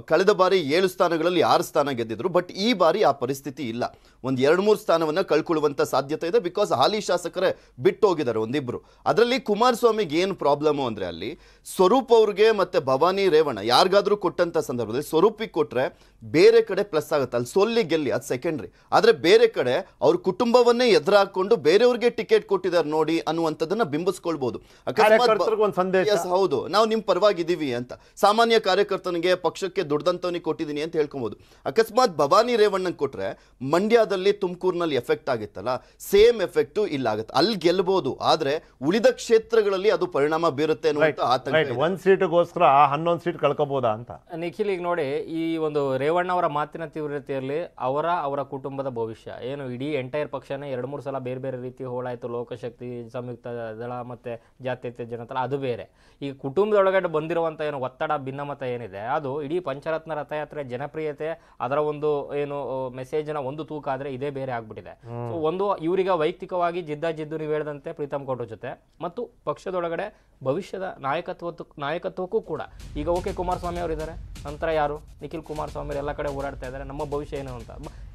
ಕಳೆದ ಬಾರಿ 7 ಸ್ಥಾನಗಳಲ್ಲಿ 6 ಸ್ಥಾನ ಗೆದ್ದಿದ್ರು. ಬಟ್ ಈ ಬಾರಿ ಆ ಪರಿಸ್ಥಿತಿ ಇಲ್ಲ. ಒಂದು 2-3 ಸ್ಥಾನವನ್ನ ಕಳ್ಕೊಳ್ಳುವಂತ ಸಾಧ್ಯತೆ ಇದೆ. ಬಿಕಾಸ್ ಹಾಲಿ ಶಾಸಕರೇ ಬಿಟ್ಟು ಹೋಗಿದ್ದಾರೆ ಒಂದಿಬ್ರು. ಅದರಲ್ಲಿ ಕುಮಾರಸ್ವಾಮಿಗೆ ಏನು ಪ್ರಾಬ್ಲಮ್ ಅಂದ್ರೆ, ಅಲ್ಲಿ ಸ್ವರೂಪ್ ಅವ್ರಿಗೆ ಮತ್ತೆ ಭವಾನಿ ರೇವಣ್ಣ ಯಾರಿಗಾದ್ರೂ ಕೊಟ್ಟಂತ ಸಂದರ್ಭದಲ್ಲಿ ಸ್ವರೂಪಿಗೆ ಕೊಟ್ರೆ ಬೇರೆ ಕಡೆ ಪ್ಲಸ್ ಆಗುತ್ತೆ, ಅಲ್ಲಿ ಸೋಲ್ಲಿ ಗೆಲ್ಲಿ ಅದು ಸೆಕೆಂಡ್ರಿ. ಆದ್ರೆ ಬೇರೆ ಕಡೆ ಅವ್ರ ಕುಟುಂಬವನ್ನೇ ಎದುರಾಕೊಂಡು ಬೇರೆಯವ್ರಿಗೆ ಟಿಕೆಟ್ ಕೊಟ್ಟಿದ್ದಾರೆ ನೋಡಿ ಅನ್ನುವಂಥದ್ದನ್ನ ಬಿಂಬಿಸ್ಕೊಳ್ಬಹುದು. ಹೌದು, ನಾವು ನಿಮ್ ಪರವಾಗಿದ್ದೀವಿ ಅಂತ ಸಾಮಾನ್ಯ ಕಾರ್ಯಕರ್ತನಿಗೆ ಪಕ್ಷಕ್ಕೆ ದುಡ್ದಂತವನಿಗೆ ಕೊಟ್ಟಿದ್ದೀನಿ ಅಂತ ಹೇಳ್ಕೊಬಹುದು. ಅಕಸ್ಮಾತ್ ಭವಾನಿ ರೇವಣ್ಣನ್ ಕೊಟ್ರೆ ಮಂಡ್ಯದಲ್ಲಿ ತುಮಕೂರಿನಲ್ಲಿ ಎಫೆಕ್ಟ್ ಆಗಿತ್ತಲ್ಲ, ಸೇಮ್ ಎಫೆಕ್ಟ್ ಇಲ್ಲ ಆಗುತ್ತೆ. ಅಲ್ಲಿ ಗೆಲ್ಲಬಹುದು, ಆದ್ರೆ ಉಳಿದ ಕ್ಷೇತ್ರಗಳಲ್ಲಿ ಅದು ಪರಿಣಾಮ ಬೀರುತ್ತೆ ಅನ್ನುವಂತ ಆತಂಕ. 1 ಸೀಟ್ಗೋಸ್ಕರ 11 ಸೀಟ್ ಕಳ್ಕೋಬಹುದಾ ಅಂತ. ನಿಖಿಲ್, ಈಗ ನೋಡಿ, ಈ ಒಂದು ರೇವಣ್ಣ ಅವರ ಮಾತಿನ ತೀವ್ರತೆಯಲ್ಲಿ ಅವರ ಕುಟುಂಬದ ಭವಿಷ್ಯ ಏನು, ಇಡೀ ಎಂಟೈರ್ ಪಕ್ಷನೇ 2-3 ಸಲ ಬೇರೆ ಬೇರೆ ರೀತಿ ಹೋಳಾಯ್ತು. ಲೋಕಶಕ್ತಿ, ಸಂಯುಕ್ತ ದಳ ಮತ್ತೆ ಜಾತ್ಯತೀತ ಜನತಾದಳ, ಅದು ಬೇರೆ. ಈಗ ಕುಟುಂಬದೊಳಗಡೆ ಬಂದಿರುವಂತ ಏನು ಒತ್ತಡ, ಭಿನ್ನಮತ ಏನಿದೆ, ಅದು ಇಡೀ ಪಂಚರತ್ನ ರಥಯಾತ್ರೆ ಜನಪ್ರಿಯತೆ, ಅದರ ಒಂದು ಏನು ಮೆಸೇಜ್ನ ಒಂದು ತೂಕ ಆದ್ರೆ ಇದೇ ಬೇರೆ ಆಗ್ಬಿಟ್ಟಿದೆ. ಸೊ ಒಂದು ಇವರಿಗೆ ವೈಯಕ್ತಿಕವಾಗಿ ಜಿದ್ದು ನೀವು ಹೇಳಿದಂತೆ ಪ್ರೀತಮ್ ಗೌಡ್ರ ಜೊತೆ ಮತ್ತು ಪಕ್ಷದೊಳಗಡೆ ಭವಿಷ್ಯದ ನಾಯಕತ್ವಕ್ಕೂ ಕೂಡ ಈಗ ಓಕೆ ಕುಮಾರಸ್ವಾಮಿ ಅವರು ಇದ್ದಾರೆ, ನಂತರ ಯಾರು ನಿಖಿಲ್ ಕುಮಾರಸ್ವಾಮಿ ಎಲ್ಲ ಕಡೆ ಓಡಾಡ್ತಾ ಇದ್ದಾರೆ, ನಮ್ಮ ಭವಿಷ್ಯ ಏನು ಅಂತ.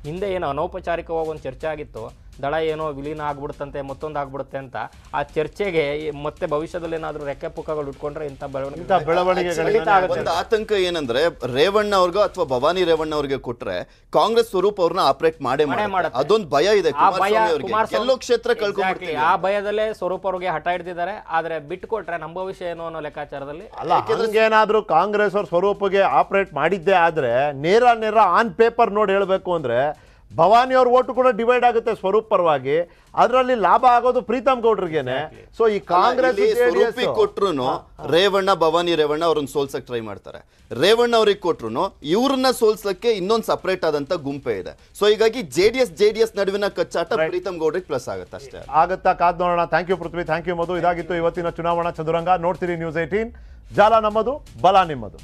ಹಿಂದೆ ಏನು ಅನೌಪಚಾರಿಕವಾಗಿ ಒಂದು ಚರ್ಚೆ ಆಗಿತ್ತು, ದಳ ಏನೋ ವಿಲೀನ ಆಗ್ಬಿಡುತ್ತಂತೆ ಮತ್ತೊಂದು ಆಗ್ಬಿಡುತ್ತೆ ಅಂತ ಆ ಚರ್ಚೆಗೆ ಮತ್ತೆ ಭವಿಷ್ಯದಲ್ಲಿ ಏನಾದರೂ ರೆಕ್ಕೆ ಪುಕ್ಕಗಳು ಉಟ್ಕೊಂಡ್ರೆ ಇಂಥ ಬೆಳವಣಿಗೆ ಒಂದು ಆತಂಕ ಏನಂದ್ರೆ ರೇವಣ್ಣ ಅವ್ರಿಗೋ ಅಥವಾ ಭವಾನಿ ರೇವಣ್ಣ ಅವ್ರಿಗೆ ಕೊಟ್ರೆ ಕಾಂಗ್ರೆಸ್ ಸ್ವರೂಪ್ ಅವ್ರನ್ನ ಆಪರೇಟ್ ಮಾಡೇ ಮಾಡುತ್ತೆ. ಅದೊಂದು ಭಯ ಇದೆ ಕೆಲವು ಕ್ಷೇತ್ರ ಕಳ್ಕೊಂಡ್ಬಿಡ್ತೀವಿ. ಆ ಭಯದಲ್ಲೇ ಸ್ವರೂಪ್ ಅವ್ರಿಗೆ ಹಠ ಹಿಡಿದಿದ್ದಾರೆ. ಆದ್ರೆ ಬಿಟ್ಟು ಕೊಟ್ರೆ ನಮ್ಮ ಭವಿಷ್ಯ ಏನು ಅನ್ನೋ ಲೆಕ್ಕಾಚಾರದಲ್ಲಿ ಏನಾದ್ರೂ ಕಾಂಗ್ರೆಸ್ ಅವ್ರ ಸ್ವರೂಪ್ಗೆ ಆಪರೇಟ್ ಮಾಡಿದ್ದೆ ಆದ್ರೆ ನೇರ ಆನ್ ಪೇಪರ್ ನೋಡಿ ಹೇಳ್ಬೇಕು ಅಂದ್ರೆ ಭವಾನಿ ಅವ್ರ ಓಟು ಕೂಡ ಡಿವೈಡ್ ಆಗುತ್ತೆ ಸ್ವರೂಪ್ ಪರವಾಗಿ. ಅದರಲ್ಲಿ ಲಾಭ ಆಗೋದು ಪ್ರೀತಮ್ ಗೌಡ್ರಿಗೇನೆ. ಸೊ ಈ ಕಾಂಗ್ರೆಸ್ ಕೊಟ್ರು ರೇವಣ್ಣ ಭವಾನಿ ರೇವಣ್ಣ ಅವ್ರನ್ನ ಸೋಲ್ಸಕ್ ಟ್ರೈ ಮಾಡ್ತಾರೆ. ರೇವಣ್ಣ ಅವ್ರಿಗೆ ಕೊಟ್ರು ಇವ್ರನ್ನ ಸೋಲ್ಸಕ್ಕೆ ಇನ್ನೊಂದು ಸಪರೇಟ್ ಆದಂತ ಗುಂಪೆ ಇದೆ. ಸೊ ಹೀಗಾಗಿ ಜೆಡಿಎಸ್ ನಡುವಿನ ಕಚ್ಚಾಟ ಪ್ರೀತಮ್ ಗೌಡ್ರಿಗೆ ಪ್ಲಸ್ ಆಗುತ್ತೆ ಅಷ್ಟೇ. ಆಗತ್ತಾ ಕಾದ್ ನೋಡೋಣ. Thank you Prithvi, thank you Madhu. ಇದಾಗಿತ್ತು ಇವತ್ತಿನ ಚುನಾವಣಾ ಚದುರಂಗ. ನೋಡ್ತೀರಿ ನ್ಯೂಸ್ 18. ಜಾಲ ನಮ್ಮದು, ಬಲ ನಿಮ್ಮದು.